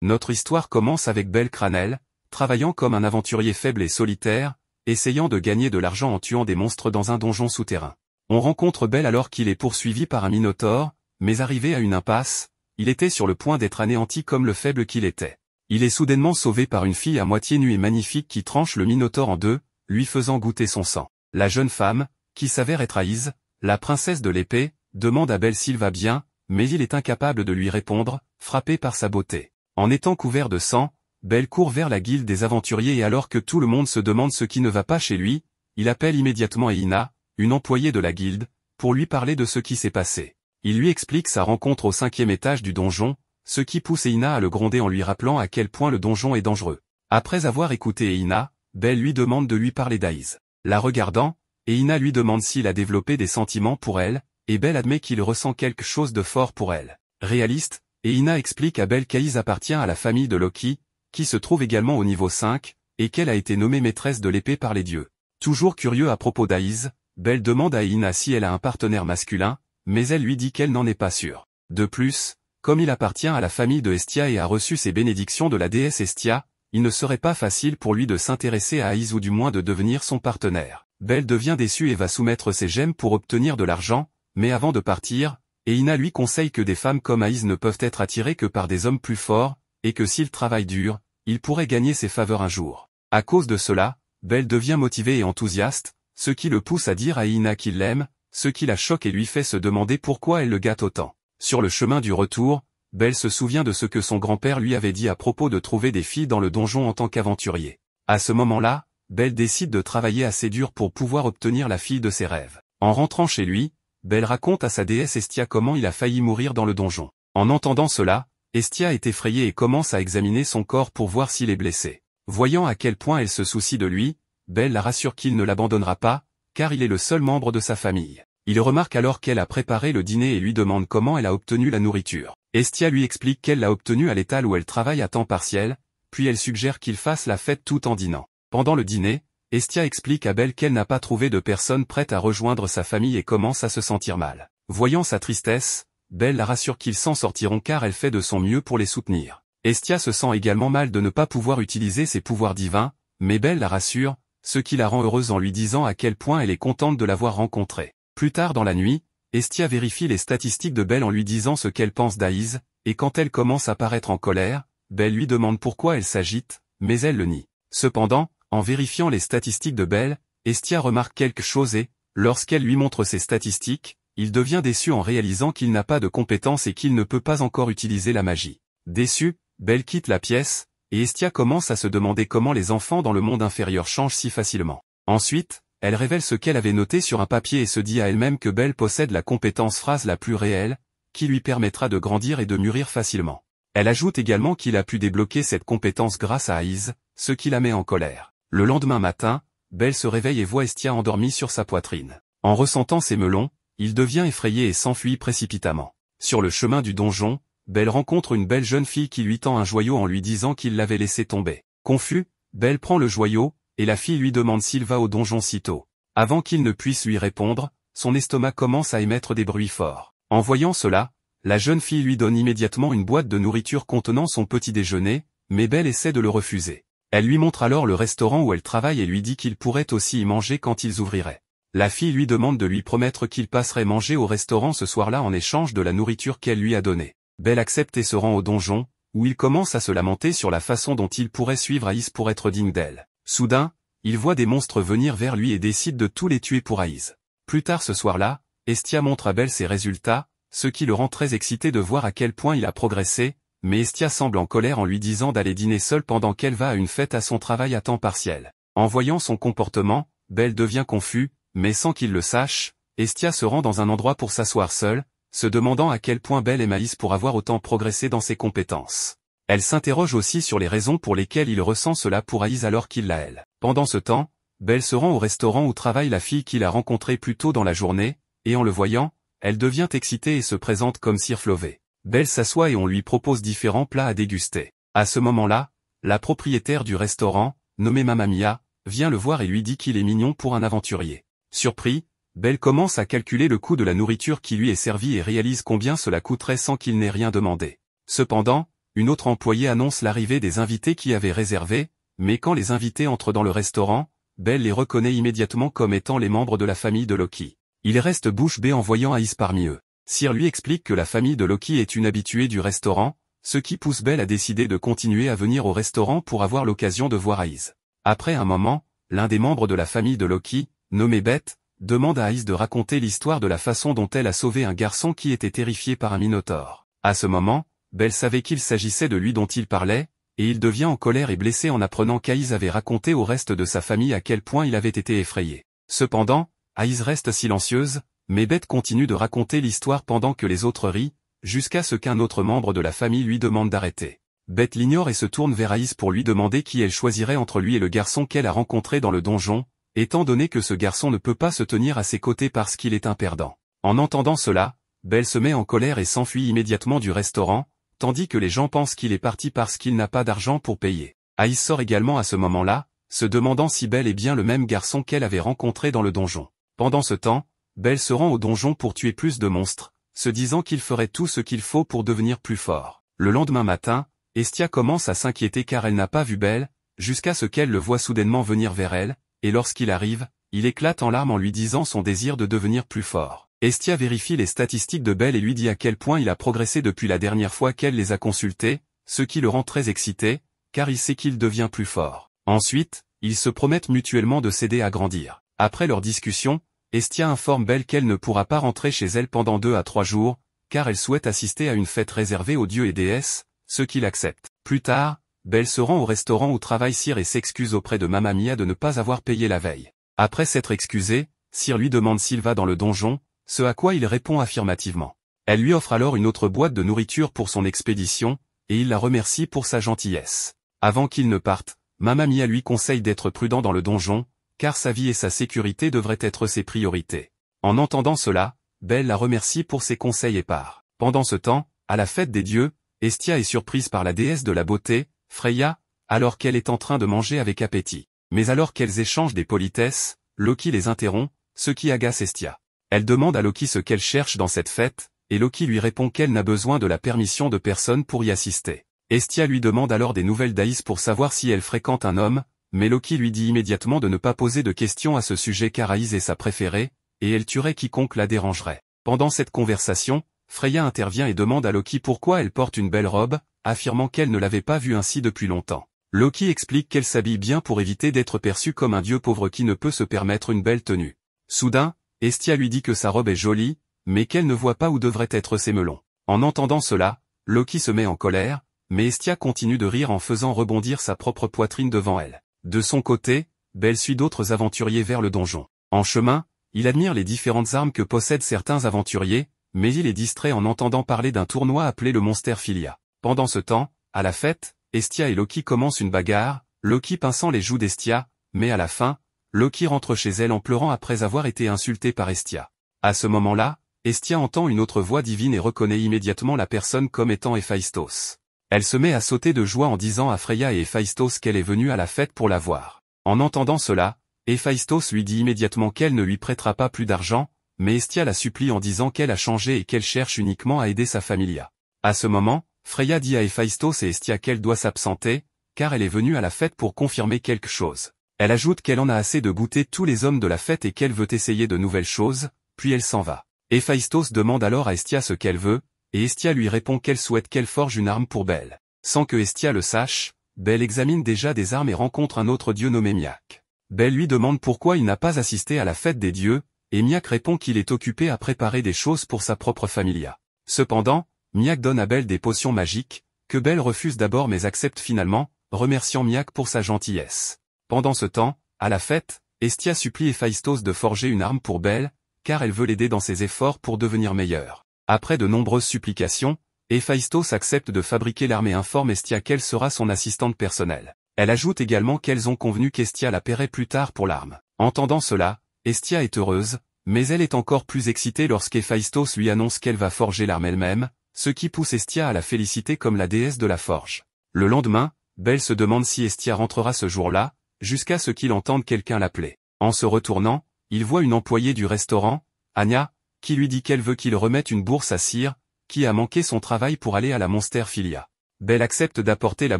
Notre histoire commence avec Belle Cranel, travaillant comme un aventurier faible et solitaire, essayant de gagner de l'argent en tuant des monstres dans un donjon souterrain. On rencontre Belle alors qu'il est poursuivi par un minotaure, mais arrivé à une impasse, il était sur le point d'être anéanti comme le faible qu'il était. Il est soudainement sauvé par une fille à moitié nue et magnifique qui tranche le minotaure en deux, lui faisant goûter son sang. La jeune femme, qui s'avère être Aïs, la princesse de l'épée, demande à Belle s'il va bien, mais il est incapable de lui répondre, frappé par sa beauté. En étant couvert de sang, Belle court vers la guilde des aventuriers et alors que tout le monde se demande ce qui ne va pas chez lui, il appelle immédiatement Eina, une employée de la guilde, pour lui parler de ce qui s'est passé. Il lui explique sa rencontre au 5e étage du donjon, ce qui pousse Eina à le gronder en lui rappelant à quel point le donjon est dangereux. Après avoir écouté Eina, Belle lui demande de lui parler d'Aïs. La regardant, Eina lui demande s'il a développé des sentiments pour elle, et Belle admet qu'il ressent quelque chose de fort pour elle. Réaliste, Eina explique à Belle qu'Aïs appartient à la famille de Loki, qui se trouve également au niveau 5, et qu'elle a été nommée maîtresse de l'épée par les dieux. Toujours curieux à propos d'Aïs, Belle demande à Eina si elle a un partenaire masculin, mais elle lui dit qu'elle n'en est pas sûre. De plus, comme il appartient à la famille de Hestia et a reçu ses bénédictions de la déesse Hestia, il ne serait pas facile pour lui de s'intéresser à Aïs ou du moins de devenir son partenaire. Belle devient déçue et va soumettre ses gemmes pour obtenir de l'argent, mais avant de partir, Eina lui conseille que des femmes comme Aïs ne peuvent être attirées que par des hommes plus forts, et que s'il travaille dur, il pourrait gagner ses faveurs un jour. À cause de cela, Belle devient motivée et enthousiaste, ce qui le pousse à dire à Eina qu'il l'aime, ce qui la choque et lui fait se demander pourquoi elle le gâte autant. Sur le chemin du retour, Belle se souvient de ce que son grand-père lui avait dit à propos de trouver des filles dans le donjon en tant qu'aventurier. À ce moment-là, Belle décide de travailler assez dur pour pouvoir obtenir la fille de ses rêves. En rentrant chez lui, Belle raconte à sa déesse Hestia comment il a failli mourir dans le donjon. En entendant cela, Hestia est effrayée et commence à examiner son corps pour voir s'il est blessé. Voyant à quel point elle se soucie de lui, Belle la rassure qu'il ne l'abandonnera pas, car il est le seul membre de sa famille. Il remarque alors qu'elle a préparé le dîner et lui demande comment elle a obtenu la nourriture. Hestia lui explique qu'elle l'a obtenue à l'étal où elle travaille à temps partiel, puis elle suggère qu'il fasse la fête tout en dînant. Pendant le dîner, Hestia explique à Belle qu'elle n'a pas trouvé de personne prête à rejoindre sa famille et commence à se sentir mal. Voyant sa tristesse, Belle la rassure qu'ils s'en sortiront car elle fait de son mieux pour les soutenir. Hestia se sent également mal de ne pas pouvoir utiliser ses pouvoirs divins, mais Belle la rassure, ce qui la rend heureuse en lui disant à quel point elle est contente de l'avoir rencontrée. Plus tard dans la nuit, Hestia vérifie les statistiques de Belle en lui disant ce qu'elle pense d'Aïs, et quand elle commence à paraître en colère, Belle lui demande pourquoi elle s'agite, mais elle le nie. Cependant, en vérifiant les statistiques de Belle, Hestia remarque quelque chose et, lorsqu'elle lui montre ses statistiques, il devient déçu en réalisant qu'il n'a pas de compétences et qu'il ne peut pas encore utiliser la magie. Déçu, Belle quitte la pièce, et Hestia commence à se demander comment les enfants dans le monde inférieur changent si facilement. Ensuite, elle révèle ce qu'elle avait noté sur un papier et se dit à elle-même que Belle possède la compétence phrase la plus réelle, qui lui permettra de grandir et de mûrir facilement. Elle ajoute également qu'il a pu débloquer cette compétence grâce à Aïs, ce qui la met en colère. Le lendemain matin, Belle se réveille et voit Hestia endormie sur sa poitrine. En ressentant ses melons, il devient effrayé et s'enfuit précipitamment. Sur le chemin du donjon, Belle rencontre une belle jeune fille qui lui tend un joyau en lui disant qu'il l'avait laissé tomber. Confus, Belle prend le joyau, et la fille lui demande s'il va au donjon si tôt. Avant qu'il ne puisse lui répondre, son estomac commence à émettre des bruits forts. En voyant cela, la jeune fille lui donne immédiatement une boîte de nourriture contenant son petit déjeuner, mais Belle essaie de le refuser. Elle lui montre alors le restaurant où elle travaille et lui dit qu'il pourrait aussi y manger quand ils ouvriraient. La fille lui demande de lui promettre qu'il passerait manger au restaurant ce soir-là en échange de la nourriture qu'elle lui a donnée. Belle accepte et se rend au donjon, où il commence à se lamenter sur la façon dont il pourrait suivre Aïs pour être digne d'elle. Soudain, il voit des monstres venir vers lui et décide de tous les tuer pour Aïs. Plus tard ce soir-là, Hestia montre à Belle ses résultats, ce qui le rend très excité de voir à quel point il a progressé, mais Hestia semble en colère en lui disant d'aller dîner seule pendant qu'elle va à une fête à son travail à temps partiel. En voyant son comportement, Belle devient confus, mais sans qu'il le sache, Hestia se rend dans un endroit pour s'asseoir seule, se demandant à quel point Belle aime Aïs pour avoir autant progressé dans ses compétences. Elle s'interroge aussi sur les raisons pour lesquelles il ressent cela pour Aïs alors qu'il l'a elle. Pendant ce temps, Belle se rend au restaurant où travaille la fille qu'il a rencontrée plus tôt dans la journée, et en le voyant, elle devient excitée et se présente comme Sir Flové. Belle s'assoit et on lui propose différents plats à déguster. À ce moment-là, la propriétaire du restaurant, nommée Mamma Mia, vient le voir et lui dit qu'il est mignon pour un aventurier. Surpris, Belle commence à calculer le coût de la nourriture qui lui est servie et réalise combien cela coûterait sans qu'il n'ait rien demandé. Cependant, une autre employée annonce l'arrivée des invités qui avaient réservé, mais quand les invités entrent dans le restaurant, Belle les reconnaît immédiatement comme étant les membres de la famille de Loki. Il reste bouche bée en voyant Ice parmi eux. Sir lui explique que la famille de Loki est une habituée du restaurant, ce qui pousse Belle à décider de continuer à venir au restaurant pour avoir l'occasion de voir Ice. Après un moment, l'un des membres de la famille de Loki, nommé Beth, demande à Ice de raconter l'histoire de la façon dont elle a sauvé un garçon qui était terrifié par un minotaure. À ce moment, Belle savait qu'il s'agissait de lui dont il parlait, et il devient en colère et blessé en apprenant qu'Ice avait raconté au reste de sa famille à quel point il avait été effrayé. Cependant, Ice reste silencieuse, mais Beth continue de raconter l'histoire pendant que les autres rient, jusqu'à ce qu'un autre membre de la famille lui demande d'arrêter. Beth l'ignore et se tourne vers Ice pour lui demander qui elle choisirait entre lui et le garçon qu'elle a rencontré dans le donjon, étant donné que ce garçon ne peut pas se tenir à ses côtés parce qu'il est un perdant. En entendant cela, Belle se met en colère et s'enfuit immédiatement du restaurant, tandis que les gens pensent qu'il est parti parce qu'il n'a pas d'argent pour payer. Ice sort également à ce moment-là, se demandant si Belle est bien le même garçon qu'elle avait rencontré dans le donjon. Pendant ce temps, Belle se rend au donjon pour tuer plus de monstres, se disant qu'il ferait tout ce qu'il faut pour devenir plus fort. Le lendemain matin, Estia commence à s'inquiéter car elle n'a pas vu Belle, jusqu'à ce qu'elle le voie soudainement venir vers elle, et lorsqu'il arrive, il éclate en larmes en lui disant son désir de devenir plus fort. Estia vérifie les statistiques de Belle et lui dit à quel point il a progressé depuis la dernière fois qu'elle les a consultées, ce qui le rend très excité, car il sait qu'il devient plus fort. Ensuite, ils se promettent mutuellement de s'aider à grandir. Après leur discussion, Estia informe Belle qu'elle ne pourra pas rentrer chez elle pendant 2 à 3 jours, car elle souhaite assister à une fête réservée aux dieux et déesses, ce qu'il accepte. Plus tard, Belle se rend au restaurant où travaille Sir et s'excuse auprès de Mamma Mia de ne pas avoir payé la veille. Après s'être excusé, Sir lui demande s'il va dans le donjon, ce à quoi il répond affirmativement. Elle lui offre alors une autre boîte de nourriture pour son expédition, et il la remercie pour sa gentillesse. Avant qu'il ne parte, Mamma Mia lui conseille d'être prudent dans le donjon, car sa vie et sa sécurité devraient être ses priorités. En entendant cela, Belle la remercie pour ses conseils et part. Pendant ce temps, à la fête des dieux, Estia est surprise par la déesse de la beauté, Freya, alors qu'elle est en train de manger avec appétit. Mais alors qu'elles échangent des politesses, Loki les interrompt, ce qui agace Estia. Elle demande à Loki ce qu'elle cherche dans cette fête, et Loki lui répond qu'elle n'a besoin de la permission de personne pour y assister. Estia lui demande alors des nouvelles d'Ice pour savoir si elle fréquente un homme, mais Loki lui dit immédiatement de ne pas poser de questions à ce sujet car Ice est sa préférée, et elle tuerait quiconque la dérangerait. Pendant cette conversation, Freya intervient et demande à Loki pourquoi elle porte une belle robe, affirmant qu'elle ne l'avait pas vue ainsi depuis longtemps. Loki explique qu'elle s'habille bien pour éviter d'être perçue comme un dieu pauvre qui ne peut se permettre une belle tenue. Soudain, Estia lui dit que sa robe est jolie, mais qu'elle ne voit pas où devraient être ses melons. En entendant cela, Loki se met en colère, mais Estia continue de rire en faisant rebondir sa propre poitrine devant elle. De son côté, Belle suit d'autres aventuriers vers le donjon. En chemin, il admire les différentes armes que possèdent certains aventuriers, mais il est distrait en entendant parler d'un tournoi appelé le Monsterphilia. Pendant ce temps, à la fête, Estia et Loki commencent une bagarre, Loki pinçant les joues d'Estia, mais à la fin, Loki rentre chez elle en pleurant après avoir été insulté par Estia. À ce moment-là, Estia entend une autre voix divine et reconnaît immédiatement la personne comme étant Héphaïstos. Elle se met à sauter de joie en disant à Freya et Héphaïstos qu'elle est venue à la fête pour la voir. En entendant cela, Héphaïstos lui dit immédiatement qu'elle ne lui prêtera pas plus d'argent, mais Estia la supplie en disant qu'elle a changé et qu'elle cherche uniquement à aider sa familia. À ce moment, Freya dit à Héphaïstos et Estia qu'elle doit s'absenter, car elle est venue à la fête pour confirmer quelque chose. Elle ajoute qu'elle en a assez de goûter tous les hommes de la fête et qu'elle veut essayer de nouvelles choses, puis elle s'en va. Héphaïstos demande alors à Estia ce qu'elle veut, et Estia lui répond qu'elle souhaite qu'elle forge une arme pour Belle. Sans que Estia le sache, Belle examine déjà des armes et rencontre un autre dieu nommé Miak. Belle lui demande pourquoi il n'a pas assisté à la fête des dieux, et Miak répond qu'il est occupé à préparer des choses pour sa propre familia. Cependant, Miak donne à Belle des potions magiques, que Belle refuse d'abord mais accepte finalement, remerciant Miak pour sa gentillesse. Pendant ce temps, à la fête, Estia supplie Héphaïstos de forger une arme pour Belle, car elle veut l'aider dans ses efforts pour devenir meilleure. Après de nombreuses supplications, Héphaïstos accepte de fabriquer l'arme et informe Estia qu'elle sera son assistante personnelle. Elle ajoute également qu'elles ont convenu qu'Estia la paierait plus tard pour l'arme. Entendant cela, Estia est heureuse, mais elle est encore plus excitée lorsqu'Héphaïstos lui annonce qu'elle va forger l'arme elle-même, ce qui pousse Estia à la féliciter comme la déesse de la forge. Le lendemain, Belle se demande si Estia rentrera ce jour-là, jusqu'à ce qu'il entende quelqu'un l'appeler. En se retournant, il voit une employée du restaurant, Anya, qui lui dit qu'elle veut qu'il remette une bourse à Sir, qui a manqué son travail pour aller à la Monsterphilia. Belle accepte d'apporter la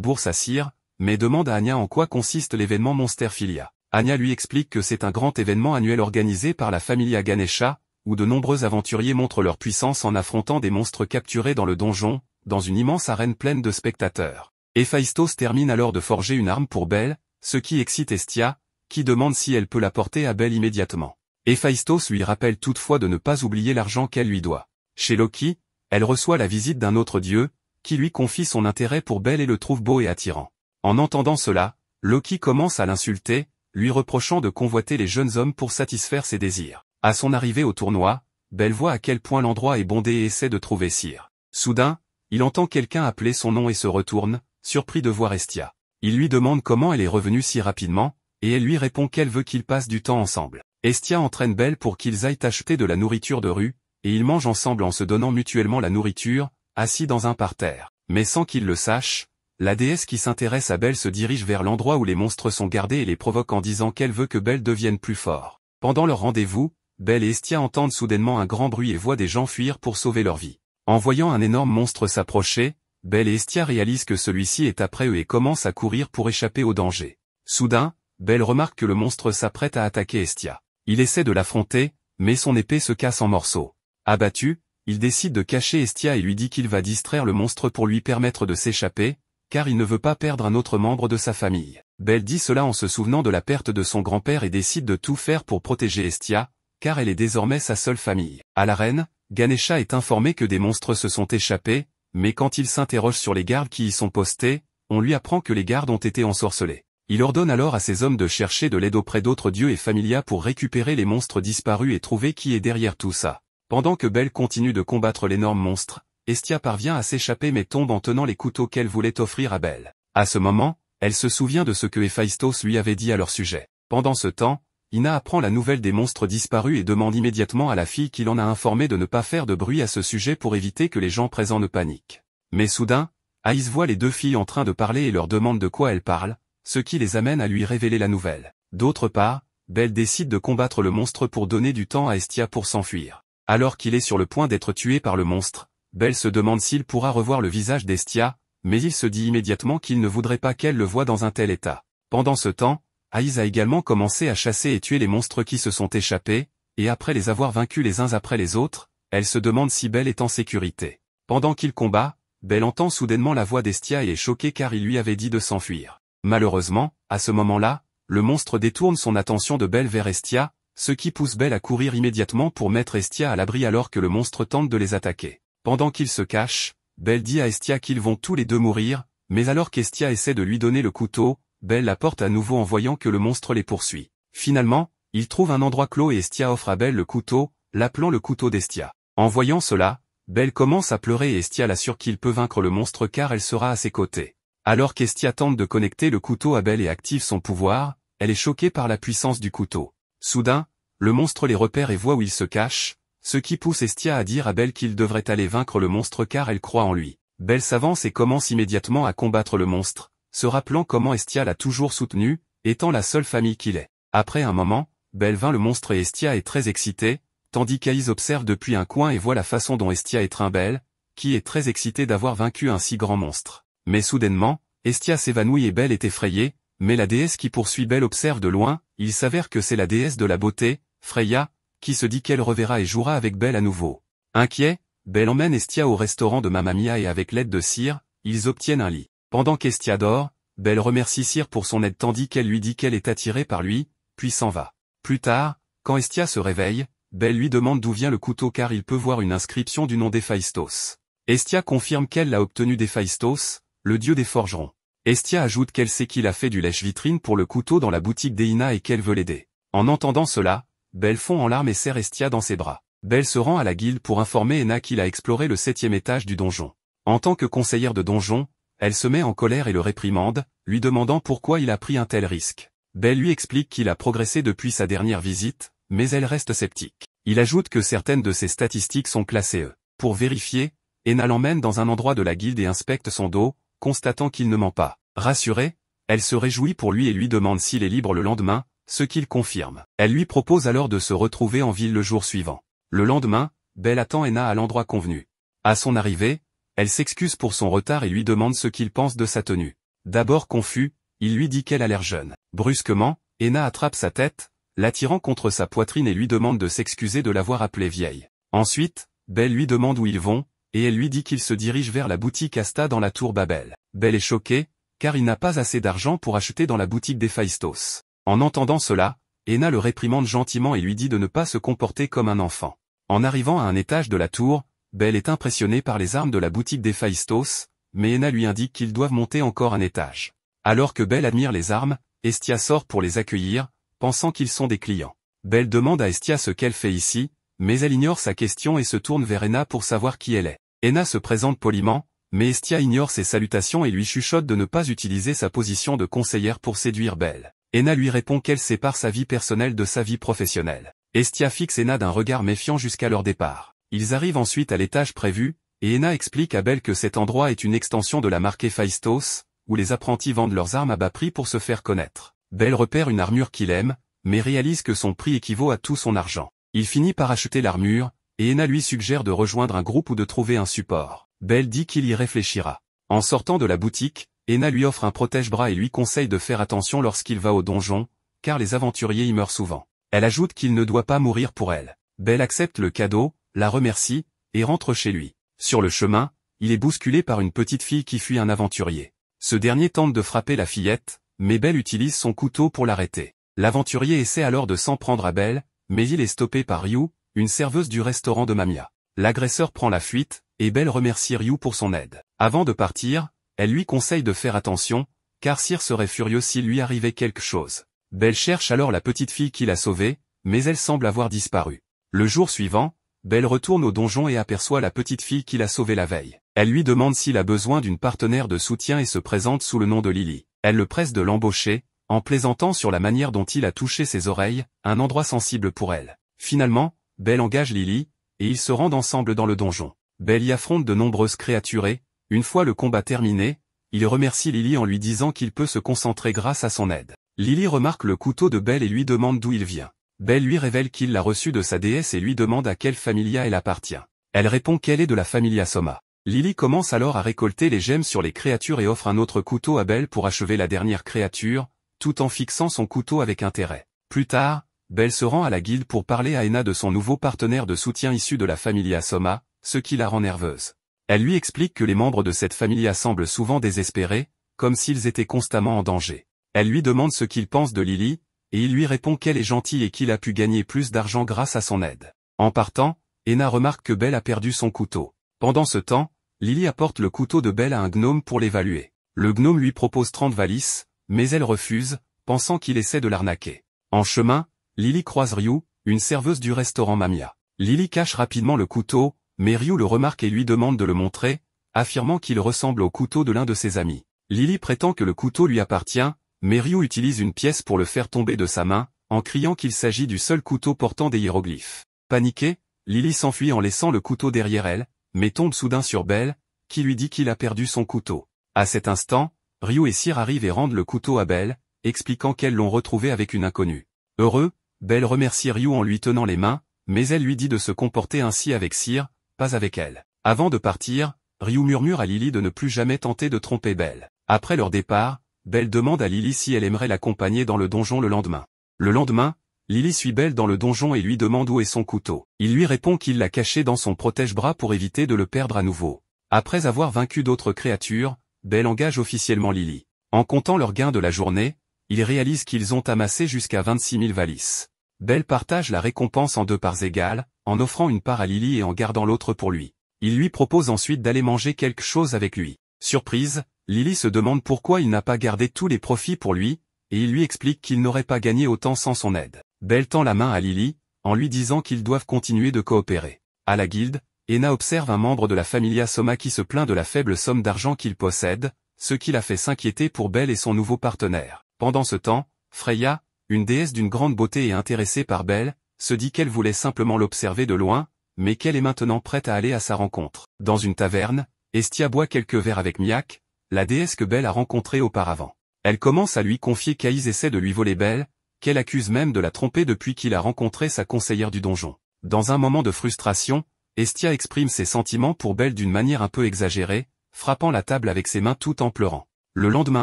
bourse à Cyr, mais demande à Anya en quoi consiste l'événement Monsterphilia. Anya lui explique que c'est un grand événement annuel organisé par la Familia Ganesha, où de nombreux aventuriers montrent leur puissance en affrontant des monstres capturés dans le donjon, dans une immense arène pleine de spectateurs. Héphaïstos termine alors de forger une arme pour Belle, ce qui excite Hestia, qui demande si elle peut la porter à Belle immédiatement. Héphaïstos lui rappelle toutefois de ne pas oublier l'argent qu'elle lui doit. Chez Loki, elle reçoit la visite d'un autre dieu, qui lui confie son intérêt pour Belle et le trouve beau et attirant. En entendant cela, Loki commence à l'insulter, lui reprochant de convoiter les jeunes hommes pour satisfaire ses désirs. À son arrivée au tournoi, Belle voit à quel point l'endroit est bondé et essaie de trouver Cyr. Soudain, il entend quelqu'un appeler son nom et se retourne, surpris de voir Hestia. Il lui demande comment elle est revenue si rapidement, et elle lui répond qu'elle veut qu'ils passent du temps ensemble. Hestia entraîne Belle pour qu'ils aillent acheter de la nourriture de rue, et ils mangent ensemble en se donnant mutuellement la nourriture, assis dans un parterre. Mais sans qu'ils le sachent, la déesse qui s'intéresse à Belle se dirige vers l'endroit où les monstres sont gardés et les provoque en disant qu'elle veut que Belle devienne plus fort. Pendant leur rendez-vous, Belle et Hestia entendent soudainement un grand bruit et voient des gens fuir pour sauver leur vie. En voyant un énorme monstre s'approcher, Belle et Hestia réalisent que celui-ci est après eux et commencent à courir pour échapper au danger. Soudain, Belle remarque que le monstre s'apprête à attaquer Hestia. Il essaie de l'affronter, mais son épée se casse en morceaux. Abattu, il décide de cacher Hestia et lui dit qu'il va distraire le monstre pour lui permettre de s'échapper, car il ne veut pas perdre un autre membre de sa famille. Belle dit cela en se souvenant de la perte de son grand-père et décide de tout faire pour protéger Hestia, car elle est désormais sa seule famille. À l'arène, Ganesha est informé que des monstres se sont échappés, mais quand il s'interroge sur les gardes qui y sont postés, on lui apprend que les gardes ont été ensorcelés. Il ordonne alors à ses hommes de chercher de l'aide auprès d'autres dieux et familias pour récupérer les monstres disparus et trouver qui est derrière tout ça. Pendant que Belle continue de combattre l'énorme monstre, Hestia parvient à s'échapper mais tombe en tenant les couteaux qu'elle voulait offrir à Belle. À ce moment, elle se souvient de ce que Héphaïstos lui avait dit à leur sujet. Pendant ce temps, Ina apprend la nouvelle des monstres disparus et demande immédiatement à la fille qui l'en a informé de ne pas faire de bruit à ce sujet pour éviter que les gens présents ne paniquent. Mais soudain, Aïs voit les deux filles en train de parler et leur demande de quoi elles parlent, ce qui les amène à lui révéler la nouvelle. D'autre part, Belle décide de combattre le monstre pour donner du temps à Hestia pour s'enfuir. Alors qu'il est sur le point d'être tué par le monstre, Belle se demande s'il pourra revoir le visage d'Hestia, mais il se dit immédiatement qu'il ne voudrait pas qu'elle le voie dans un tel état. Pendant ce temps, Aïs a également commencé à chasser et tuer les monstres qui se sont échappés, et après les avoir vaincus les uns après les autres, elle se demande si Belle est en sécurité. Pendant qu'il combat, Belle entend soudainement la voix d'Hestia et est choquée car il lui avait dit de s'enfuir. Malheureusement, à ce moment-là, le monstre détourne son attention de Belle vers Hestia, ce qui pousse Belle à courir immédiatement pour mettre Hestia à l'abri alors que le monstre tente de les attaquer. Pendant qu'ils se cachent, Belle dit à Hestia qu'ils vont tous les deux mourir, mais alors qu'Hestia essaie de lui donner le couteau, Belle la porte à nouveau en voyant que le monstre les poursuit. Finalement, il trouve un endroit clos et Hestia offre à Belle le couteau, l'appelant le couteau d'Hestia. En voyant cela, Belle commence à pleurer et Hestia l'assure qu'il peut vaincre le monstre car elle sera à ses côtés. Alors qu'Hestia tente de connecter le couteau à Belle et active son pouvoir, elle est choquée par la puissance du couteau. Soudain, le monstre les repère et voit où il se cache, ce qui pousse Hestia à dire à Belle qu'il devrait aller vaincre le monstre car elle croit en lui. Belle s'avance et commence immédiatement à combattre le monstre, se rappelant comment Hestia l'a toujours soutenu, étant la seule famille qu'il est. Après un moment, Belle vainc le monstre et Hestia est très excitée, tandis qu'Aïs observe depuis un coin et voit la façon dont Hestia étreint Belle, qui est très excitée d'avoir vaincu un si grand monstre. Mais soudainement, Hestia s'évanouit et Belle est effrayée, mais la déesse qui poursuit Belle observe de loin, il s'avère que c'est la déesse de la beauté, Freya, qui se dit qu'elle reverra et jouera avec Belle à nouveau. Inquiet, Belle emmène Hestia au restaurant de Mamma Mia et avec l'aide de Cyr, ils obtiennent un lit. Pendant qu'Hestia dort, Belle remercie Cyr pour son aide tandis qu'elle lui dit qu'elle est attirée par lui, puis s'en va. Plus tard, quand Hestia se réveille, Belle lui demande d'où vient le couteau car il peut voir une inscription du nom d'Héphaïstos. Hestia confirme qu'elle l'a obtenu d'Héphaïstos, le dieu des forgerons. Hestia ajoute qu'elle sait qu'il a fait du lèche-vitrine pour le couteau dans la boutique d'Eina et qu'elle veut l'aider. En entendant cela, Belle fond en larmes et serre Hestia dans ses bras. Belle se rend à la guilde pour informer Eina qu'il a exploré le 7e étage du donjon. En tant que conseillère de donjon, elle se met en colère et le réprimande, lui demandant pourquoi il a pris un tel risque. Belle lui explique qu'il a progressé depuis sa dernière visite, mais elle reste sceptique. Il ajoute que certaines de ses statistiques sont classées E. Pour vérifier, Eina l'emmène dans un endroit de la guilde et inspecte son dos, constatant qu'il ne ment pas. Rassurée, elle se réjouit pour lui et lui demande s'il est libre le lendemain, ce qu'il confirme. Elle lui propose alors de se retrouver en ville le jour suivant. Le lendemain, Belle attend Eina à l'endroit convenu. À son arrivée, Elle s'excuse pour son retard et lui demande ce qu'il pense de sa tenue. D'abord confus, il lui dit qu'elle a l'air jeune. Brusquement, Ena attrape sa tête, l'attirant contre sa poitrine et lui demande de s'excuser de l'avoir appelée vieille. Ensuite, Belle lui demande où ils vont, et elle lui dit qu'ils se dirigent vers la boutique Asta dans la tour Babel. Belle est choquée, car il n'a pas assez d'argent pour acheter dans la boutique d'Héphaïstos. En entendant cela, Ena le réprimande gentiment et lui dit de ne pas se comporter comme un enfant. En arrivant à un étage de la tour, Belle est impressionnée par les armes de la boutique d'Héphaïstos, mais Ena lui indique qu'ils doivent monter encore un étage. Alors que Belle admire les armes, Hestia sort pour les accueillir, pensant qu'ils sont des clients. Belle demande à Hestia ce qu'elle fait ici, mais elle ignore sa question et se tourne vers Ena pour savoir qui elle est. Ena se présente poliment, mais Hestia ignore ses salutations et lui chuchote de ne pas utiliser sa position de conseillère pour séduire Belle. Ena lui répond qu'elle sépare sa vie personnelle de sa vie professionnelle. Hestia fixe Ena d'un regard méfiant jusqu'à leur départ. Ils arrivent ensuite à l'étage prévu, et Ena explique à Belle que cet endroit est une extension de la marque Héphaïstos, où les apprentis vendent leurs armes à bas prix pour se faire connaître. Belle repère une armure qu'il aime, mais réalise que son prix équivaut à tout son argent. Il finit par acheter l'armure, et Ena lui suggère de rejoindre un groupe ou de trouver un support. Belle dit qu'il y réfléchira. En sortant de la boutique, Ena lui offre un protège-bras et lui conseille de faire attention lorsqu'il va au donjon, car les aventuriers y meurent souvent. Elle ajoute qu'il ne doit pas mourir pour elle. Belle accepte le cadeau, la remercie, et rentre chez lui. Sur le chemin, il est bousculé par une petite fille qui fuit un aventurier. Ce dernier tente de frapper la fillette, mais Belle utilise son couteau pour l'arrêter. L'aventurier essaie alors de s'en prendre à Belle, mais il est stoppé par Ryu, une serveuse du restaurant de Mamia. L'agresseur prend la fuite, et Belle remercie Ryu pour son aide. Avant de partir, elle lui conseille de faire attention, car Cyr serait furieux s'il lui arrivait quelque chose. Belle cherche alors la petite fille qui l'a sauvée, mais elle semble avoir disparu. Le jour suivant, Belle retourne au donjon et aperçoit la petite fille qui l'a sauvée la veille. Elle lui demande s'il a besoin d'une partenaire de soutien et se présente sous le nom de Lily. Elle le presse de l'embaucher, en plaisantant sur la manière dont il a touché ses oreilles, un endroit sensible pour elle. Finalement, Belle engage Lily, et ils se rendent ensemble dans le donjon. Belle y affronte de nombreuses créatures et, une fois le combat terminé, il remercie Lily en lui disant qu'il peut se concentrer grâce à son aide. Lily remarque le couteau de Belle et lui demande d'où il vient. Belle lui révèle qu'il l'a reçu de sa déesse et lui demande à quelle familia elle appartient. Elle répond qu'elle est de la familia Soma. Lily commence alors à récolter les gemmes sur les créatures et offre un autre couteau à Belle pour achever la dernière créature, tout en fixant son couteau avec intérêt. Plus tard, Belle se rend à la guilde pour parler à Ena de son nouveau partenaire de soutien issu de la familia Soma, ce qui la rend nerveuse. Elle lui explique que les membres de cette familia semblent souvent désespérés, comme s'ils étaient constamment en danger. Elle lui demande ce qu'il pense de Lily, et il lui répond qu'elle est gentille et qu'il a pu gagner plus d'argent grâce à son aide. En partant, Ena remarque que Belle a perdu son couteau. Pendant ce temps, Lily apporte le couteau de Belle à un gnome pour l'évaluer. Le gnome lui propose 30 valises, mais elle refuse, pensant qu'il essaie de l'arnaquer. En chemin, Lily croise Ryu, une serveuse du restaurant Mamia. Lily cache rapidement le couteau, mais Ryu le remarque et lui demande de le montrer, affirmant qu'il ressemble au couteau de l'un de ses amis. Lily prétend que le couteau lui appartient, mais Ryu utilise une pièce pour le faire tomber de sa main, en criant qu'il s'agit du seul couteau portant des hiéroglyphes. Paniquée, Lily s'enfuit en laissant le couteau derrière elle, mais tombe soudain sur Belle, qui lui dit qu'il a perdu son couteau. À cet instant, Ryu et Cyr arrivent et rendent le couteau à Belle, expliquant qu'elles l'ont retrouvé avec une inconnue. Heureux, Belle remercie Ryu en lui tenant les mains, mais elle lui dit de se comporter ainsi avec Cyr, pas avec elle. Avant de partir, Ryu murmure à Lily de ne plus jamais tenter de tromper Belle. Après leur départ, Belle demande à Lily si elle aimerait l'accompagner dans le donjon le lendemain. Le lendemain, Lily suit Belle dans le donjon et lui demande où est son couteau. Il lui répond qu'il l'a caché dans son protège-bras pour éviter de le perdre à nouveau. Après avoir vaincu d'autres créatures, Belle engage officiellement Lily. En comptant leurs gains de la journée, ils réalisent qu'ils ont amassé jusqu'à 26 000 valises. Belle partage la récompense en 2 parts égales, en offrant une part à Lily et en gardant l'autre pour lui. Il lui propose ensuite d'aller manger quelque chose avec lui. Surprise, Lily se demande pourquoi il n'a pas gardé tous les profits pour lui, et il lui explique qu'il n'aurait pas gagné autant sans son aide. Belle tend la main à Lily, en lui disant qu'ils doivent continuer de coopérer. À la guilde, Ena observe un membre de la familia Soma qui se plaint de la faible somme d'argent qu'il possède, ce qui la fait s'inquiéter pour Belle et son nouveau partenaire. Pendant ce temps, Freya, une déesse d'une grande beauté et intéressée par Belle, se dit qu'elle voulait simplement l'observer de loin, mais qu'elle est maintenant prête à aller à sa rencontre. Dans une taverne, Hestia boit quelques verres avec Miak, la déesse que Belle a rencontrée auparavant. Elle commence à lui confier qu'Aïs essaie de lui voler Belle, qu'elle accuse même de la tromper depuis qu'il a rencontré sa conseillère du donjon. Dans un moment de frustration, Estia exprime ses sentiments pour Belle d'une manière un peu exagérée, frappant la table avec ses mains tout en pleurant. Le lendemain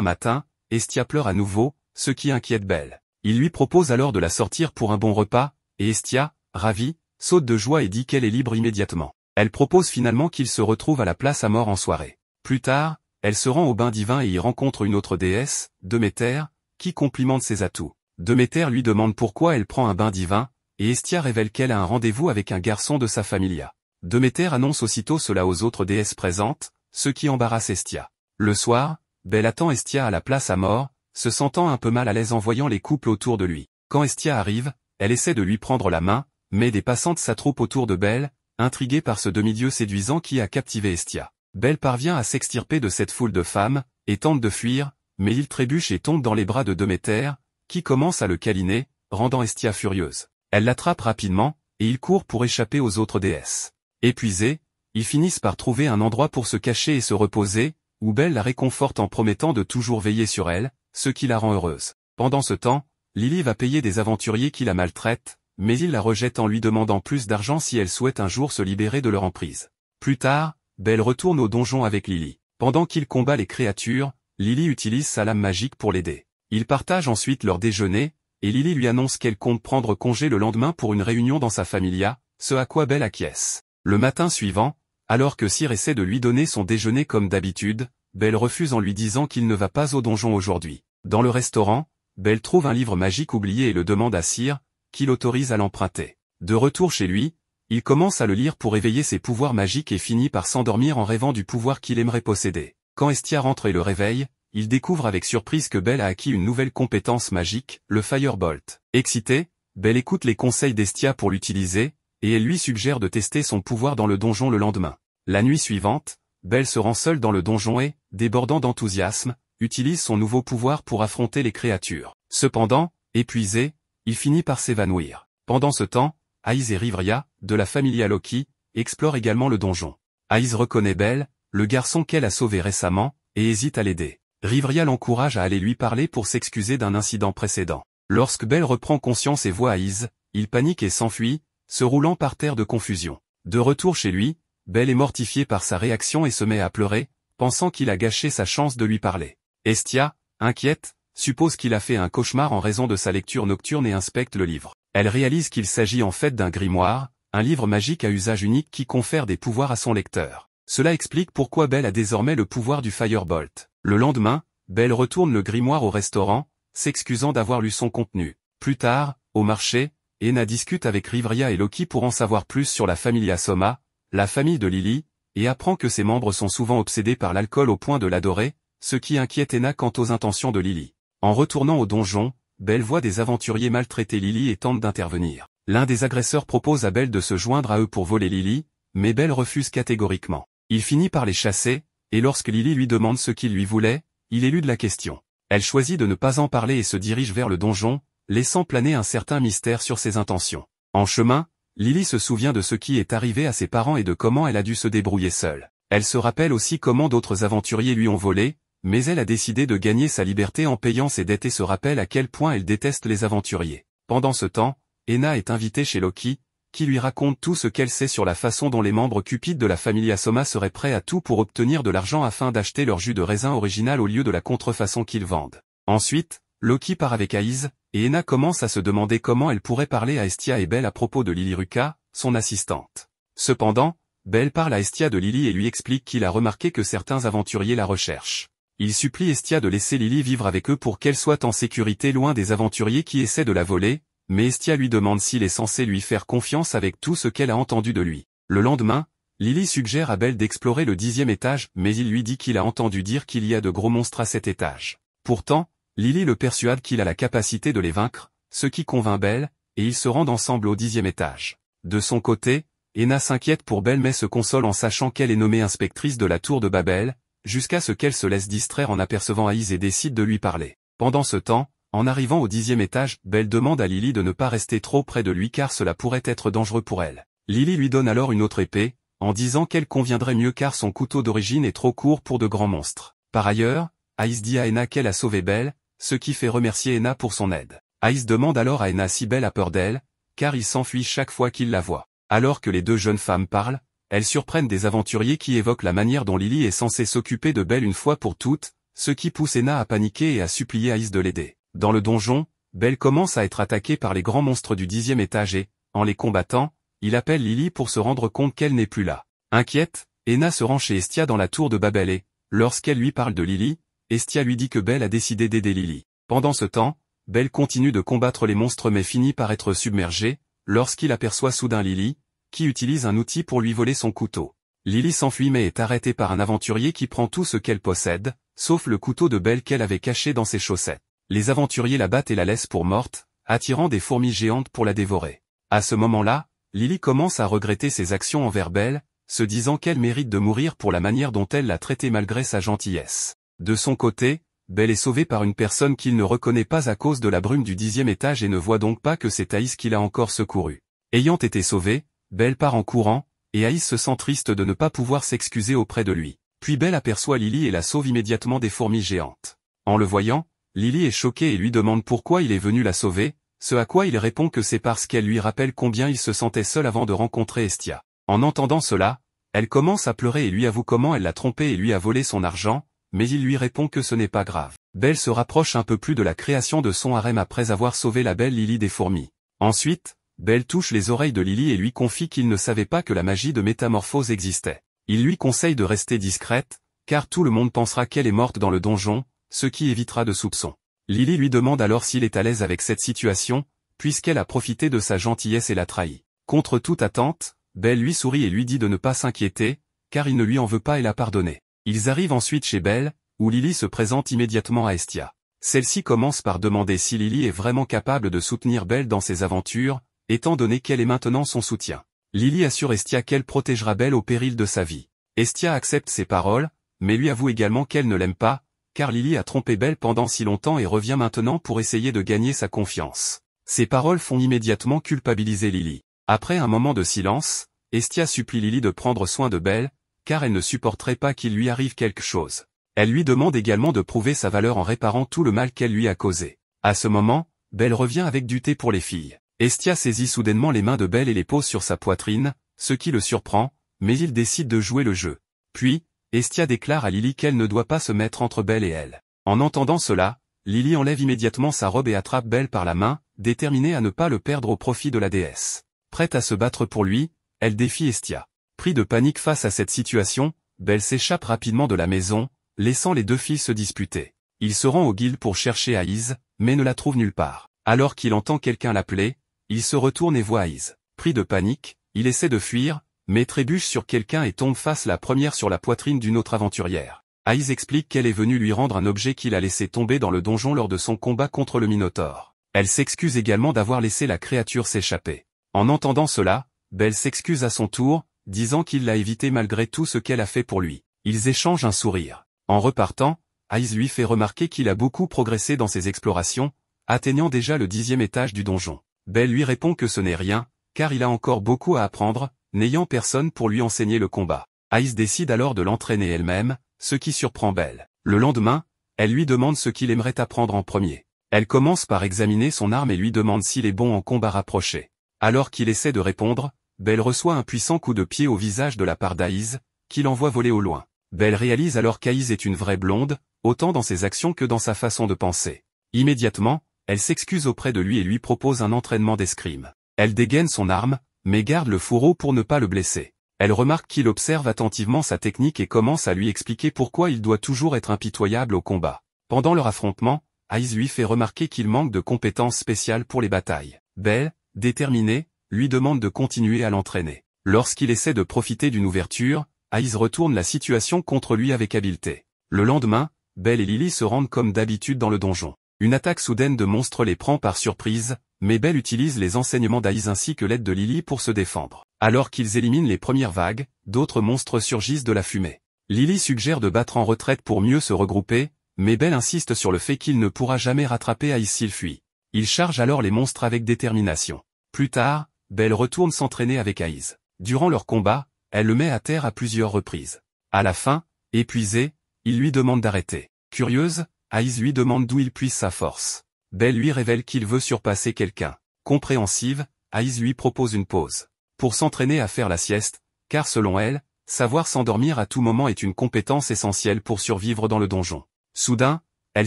matin, Estia pleure à nouveau, ce qui inquiète Belle. Il lui propose alors de la sortir pour un bon repas, et Estia, ravie, saute de joie et dit qu'elle est libre immédiatement. Elle propose finalement qu'ils se retrouvent à la place à mort en soirée. Plus tard, elle se rend au bain divin et y rencontre une autre déesse, Déméter, qui complimente ses atouts. Déméter lui demande pourquoi elle prend un bain divin, et Estia révèle qu'elle a un rendez-vous avec un garçon de sa familia. Déméter annonce aussitôt cela aux autres déesses présentes, ce qui embarrasse Estia. Le soir, Belle attend Estia à la place à mort, se sentant un peu mal à l'aise en voyant les couples autour de lui. Quand Estia arrive, elle essaie de lui prendre la main, mais des passantes s'attroupent autour de Belle, intriguées par ce demi-dieu séduisant qui a captivé Estia. Belle parvient à s'extirper de cette foule de femmes, et tente de fuir, mais il trébuche et tombe dans les bras de Déméter, qui commence à le câliner, rendant Estia furieuse. Elle l'attrape rapidement, et il court pour échapper aux autres déesses. Épuisés, ils finissent par trouver un endroit pour se cacher et se reposer, où Belle la réconforte en promettant de toujours veiller sur elle, ce qui la rend heureuse. Pendant ce temps, Lily va payer des aventuriers qui la maltraitent, mais il la rejette en lui demandant plus d'argent si elle souhaite un jour se libérer de leur emprise. Plus tard, Belle retourne au donjon avec Lily. Pendant qu'il combat les créatures, Lily utilise sa lame magique pour l'aider. Ils partagent ensuite leur déjeuner, et Lily lui annonce qu'elle compte prendre congé le lendemain pour une réunion dans sa familia, ce à quoi Belle acquiesce. Le matin suivant, alors que Cyr essaie de lui donner son déjeuner comme d'habitude, Belle refuse en lui disant qu'il ne va pas au donjon aujourd'hui. Dans le restaurant, Belle trouve un livre magique oublié et le demande à Cyr, qui l'autorise à l'emprunter. De retour chez lui, il commence à le lire pour éveiller ses pouvoirs magiques et finit par s'endormir en rêvant du pouvoir qu'il aimerait posséder. Quand Estia rentre et le réveille, il découvre avec surprise que Belle a acquis une nouvelle compétence magique, le Firebolt. Excitée, Belle écoute les conseils d'Estia pour l'utiliser, et elle lui suggère de tester son pouvoir dans le donjon le lendemain. La nuit suivante, Belle se rend seule dans le donjon et, débordant d'enthousiasme, utilise son nouveau pouvoir pour affronter les créatures. Cependant, épuisé, il finit par s'évanouir. Pendant ce temps, Aiz et Rivria, de la familia Loki, explorent également le donjon. Aiz reconnaît Belle, le garçon qu'elle a sauvé récemment, et hésite à l'aider. Rivria l'encourage à aller lui parler pour s'excuser d'un incident précédent. Lorsque Belle reprend conscience et voit Aiz, il panique et s'enfuit, se roulant par terre de confusion. De retour chez lui, Belle est mortifiée par sa réaction et se met à pleurer, pensant qu'il a gâché sa chance de lui parler. Estia, inquiète, suppose qu'il a fait un cauchemar en raison de sa lecture nocturne et inspecte le livre. Elle réalise qu'il s'agit en fait d'un grimoire, un livre magique à usage unique qui confère des pouvoirs à son lecteur. Cela explique pourquoi Belle a désormais le pouvoir du Firebolt. Le lendemain, Belle retourne le grimoire au restaurant, s'excusant d'avoir lu son contenu. Plus tard, au marché, Ena discute avec Rivria et Loki pour en savoir plus sur la familia Soma, la famille de Lily, et apprend que ses membres sont souvent obsédés par l'alcool au point de l'adorer, ce qui inquiète Ena quant aux intentions de Lily. En retournant au donjon, Belle voit des aventuriers maltraiter Lily et tente d'intervenir. L'un des agresseurs propose à Belle de se joindre à eux pour voler Lily, mais Belle refuse catégoriquement. Il finit par les chasser, et lorsque Lily lui demande ce qu'il lui voulait, il élude la question. Elle choisit de ne pas en parler et se dirige vers le donjon, laissant planer un certain mystère sur ses intentions. En chemin, Lily se souvient de ce qui est arrivé à ses parents et de comment elle a dû se débrouiller seule. Elle se rappelle aussi comment d'autres aventuriers lui ont volé, mais elle a décidé de gagner sa liberté en payant ses dettes et se rappelle à quel point elle déteste les aventuriers. Pendant ce temps, Ena est invitée chez Loki, qui lui raconte tout ce qu'elle sait sur la façon dont les membres cupides de la familia Soma seraient prêts à tout pour obtenir de l'argent afin d'acheter leur jus de raisin original au lieu de la contrefaçon qu'ils vendent. Ensuite, Loki part avec Aiz, et Ena commence à se demander comment elle pourrait parler à Estia et Belle à propos de Lilyruka, son assistante. Cependant, Belle parle à Estia de Lily et lui explique qu'il a remarqué que certains aventuriers la recherchent. Il supplie Estia de laisser Lily vivre avec eux pour qu'elle soit en sécurité loin des aventuriers qui essaient de la voler, mais Estia lui demande s'il est censé lui faire confiance avec tout ce qu'elle a entendu de lui. Le lendemain, Lily suggère à Belle d'explorer le 10e étage, mais il lui dit qu'il a entendu dire qu'il y a de gros monstres à cet étage. Pourtant, Lily le persuade qu'il a la capacité de les vaincre, ce qui convainc Belle, et ils se rendent ensemble au 10e étage. De son côté, Ena s'inquiète pour Belle mais se console en sachant qu'elle est nommée inspectrice de la tour de Babel, jusqu'à ce qu'elle se laisse distraire en apercevant Aiz et décide de lui parler. Pendant ce temps, en arrivant au 10e étage, Belle demande à Lily de ne pas rester trop près de lui car cela pourrait être dangereux pour elle. Lily lui donne alors une autre épée, en disant qu'elle conviendrait mieux car son couteau d'origine est trop court pour de grands monstres. Par ailleurs, Aiz dit à Ena qu'elle a sauvé Belle, ce qui fait remercier Ena pour son aide. Aiz demande alors à Ena si Belle a peur d'elle, car il s'enfuit chaque fois qu'il la voit. Alors que les deux jeunes femmes parlent, elles surprennent des aventuriers qui évoquent la manière dont Lily est censée s'occuper de Belle une fois pour toutes, ce qui pousse Enna à paniquer et à supplier Aïs de l'aider. Dans le donjon, Belle commence à être attaquée par les grands monstres du 10e étage et, en les combattant, il appelle Lily pour se rendre compte qu'elle n'est plus là. Inquiète, Enna se rend chez Estia dans la tour de Babel et, lorsqu'elle lui parle de Lily, Estia lui dit que Belle a décidé d'aider Lily. Pendant ce temps, Belle continue de combattre les monstres mais finit par être submergée, lorsqu'il aperçoit soudain Lily, qui utilise un outil pour lui voler son couteau. Lily s'enfuit mais est arrêtée par un aventurier qui prend tout ce qu'elle possède, sauf le couteau de Belle qu'elle avait caché dans ses chaussettes. Les aventuriers la battent et la laissent pour morte, attirant des fourmis géantes pour la dévorer. À ce moment-là, Lily commence à regretter ses actions envers Belle, se disant qu'elle mérite de mourir pour la manière dont elle l'a traitée malgré sa gentillesse. De son côté, Belle est sauvée par une personne qu'il ne reconnaît pas à cause de la brume du 10e étage et ne voit donc pas que c'est Aïs qui l'a encore secouru. Ayant été sauvée, Belle part en courant, et Aïs se sent triste de ne pas pouvoir s'excuser auprès de lui. Puis Belle aperçoit Lily et la sauve immédiatement des fourmis géantes. En le voyant, Lily est choquée et lui demande pourquoi il est venu la sauver, ce à quoi il répond que c'est parce qu'elle lui rappelle combien il se sentait seul avant de rencontrer Estia. En entendant cela, elle commence à pleurer et lui avoue comment elle l'a trompé et lui a volé son argent, mais il lui répond que ce n'est pas grave. Belle se rapproche un peu plus de la création de son harem après avoir sauvé la belle Lily des fourmis. Ensuite, Belle touche les oreilles de Lily et lui confie qu'il ne savait pas que la magie de métamorphose existait. Il lui conseille de rester discrète, car tout le monde pensera qu'elle est morte dans le donjon, ce qui évitera de soupçons. Lily lui demande alors s'il est à l'aise avec cette situation, puisqu'elle a profité de sa gentillesse et l'a trahi. Contre toute attente, Belle lui sourit et lui dit de ne pas s'inquiéter, car il ne lui en veut pas et l'a pardonné. Ils arrivent ensuite chez Belle, où Lily se présente immédiatement à Estia. Celle-ci commence par demander si Lily est vraiment capable de soutenir Belle dans ses aventures, étant donné qu'elle est maintenant son soutien. Lily assure Estia qu'elle protégera Belle au péril de sa vie. Estia accepte ses paroles, mais lui avoue également qu'elle ne l'aime pas, car Lily a trompé Belle pendant si longtemps et revient maintenant pour essayer de gagner sa confiance. Ces paroles font immédiatement culpabiliser Lily. Après un moment de silence, Estia supplie Lily de prendre soin de Belle, car elle ne supporterait pas qu'il lui arrive quelque chose. Elle lui demande également de prouver sa valeur en réparant tout le mal qu'elle lui a causé. À ce moment, Belle revient avec du thé pour les filles. Estia saisit soudainement les mains de Belle et les pose sur sa poitrine, ce qui le surprend, mais il décide de jouer le jeu. Puis, Estia déclare à Lily qu'elle ne doit pas se mettre entre Belle et elle. En entendant cela, Lily enlève immédiatement sa robe et attrape Belle par la main, déterminée à ne pas le perdre au profit de la déesse. Prête à se battre pour lui, elle défie Estia. Pris de panique face à cette situation, Belle s'échappe rapidement de la maison, laissant les deux filles se disputer. Il se rend au guilde pour chercher Aïs, mais ne la trouve nulle part. Alors qu'il entend quelqu'un l'appeler, il se retourne et voit Aïs. Pris de panique, il essaie de fuir, mais trébuche sur quelqu'un et tombe face la première sur la poitrine d'une autre aventurière. Aïs explique qu'elle est venue lui rendre un objet qu'il a laissé tomber dans le donjon lors de son combat contre le Minotaure. Elle s'excuse également d'avoir laissé la créature s'échapper. En entendant cela, Belle s'excuse à son tour, disant qu'il l'a évité malgré tout ce qu'elle a fait pour lui. Ils échangent un sourire. En repartant, Aïs lui fait remarquer qu'il a beaucoup progressé dans ses explorations, atteignant déjà le 10e étage du donjon. Belle lui répond que ce n'est rien, car il a encore beaucoup à apprendre, n'ayant personne pour lui enseigner le combat. Aïs décide alors de l'entraîner elle-même, ce qui surprend Belle. Le lendemain, elle lui demande ce qu'il aimerait apprendre en premier. Elle commence par examiner son arme et lui demande s'il est bon en combat rapproché. Alors qu'il essaie de répondre, Belle reçoit un puissant coup de pied au visage de la part d'Aïs, qui l'envoie voler au loin. Belle réalise alors qu'Aïs est une vraie blonde, autant dans ses actions que dans sa façon de penser. Immédiatement, elle s'excuse auprès de lui et lui propose un entraînement d'escrime. Elle dégaine son arme, mais garde le fourreau pour ne pas le blesser. Elle remarque qu'il observe attentivement sa technique et commence à lui expliquer pourquoi il doit toujours être impitoyable au combat. Pendant leur affrontement, Aïs lui fait remarquer qu'il manque de compétences spéciales pour les batailles. Belle, déterminée, lui demande de continuer à l'entraîner. Lorsqu'il essaie de profiter d'une ouverture, Aïs retourne la situation contre lui avec habileté. Le lendemain, Belle et Lily se rendent comme d'habitude dans le donjon. Une attaque soudaine de monstres les prend par surprise, mais Belle utilise les enseignements d'Aïs ainsi que l'aide de Lily pour se défendre. Alors qu'ils éliminent les premières vagues, d'autres monstres surgissent de la fumée. Lily suggère de battre en retraite pour mieux se regrouper, mais Belle insiste sur le fait qu'il ne pourra jamais rattraper Aïs s'il fuit. Il charge alors les monstres avec détermination. Plus tard, Belle retourne s'entraîner avec Aïs. Durant leur combat, elle le met à terre à plusieurs reprises. À la fin, épuisée, il lui demande d'arrêter. Curieuse, Aïs lui demande d'où il puise sa force. Belle lui révèle qu'il veut surpasser quelqu'un. Compréhensive, Aïs lui propose une pause. pour s'entraîner à faire la sieste, car selon elle, savoir s'endormir à tout moment est une compétence essentielle pour survivre dans le donjon. Soudain, elle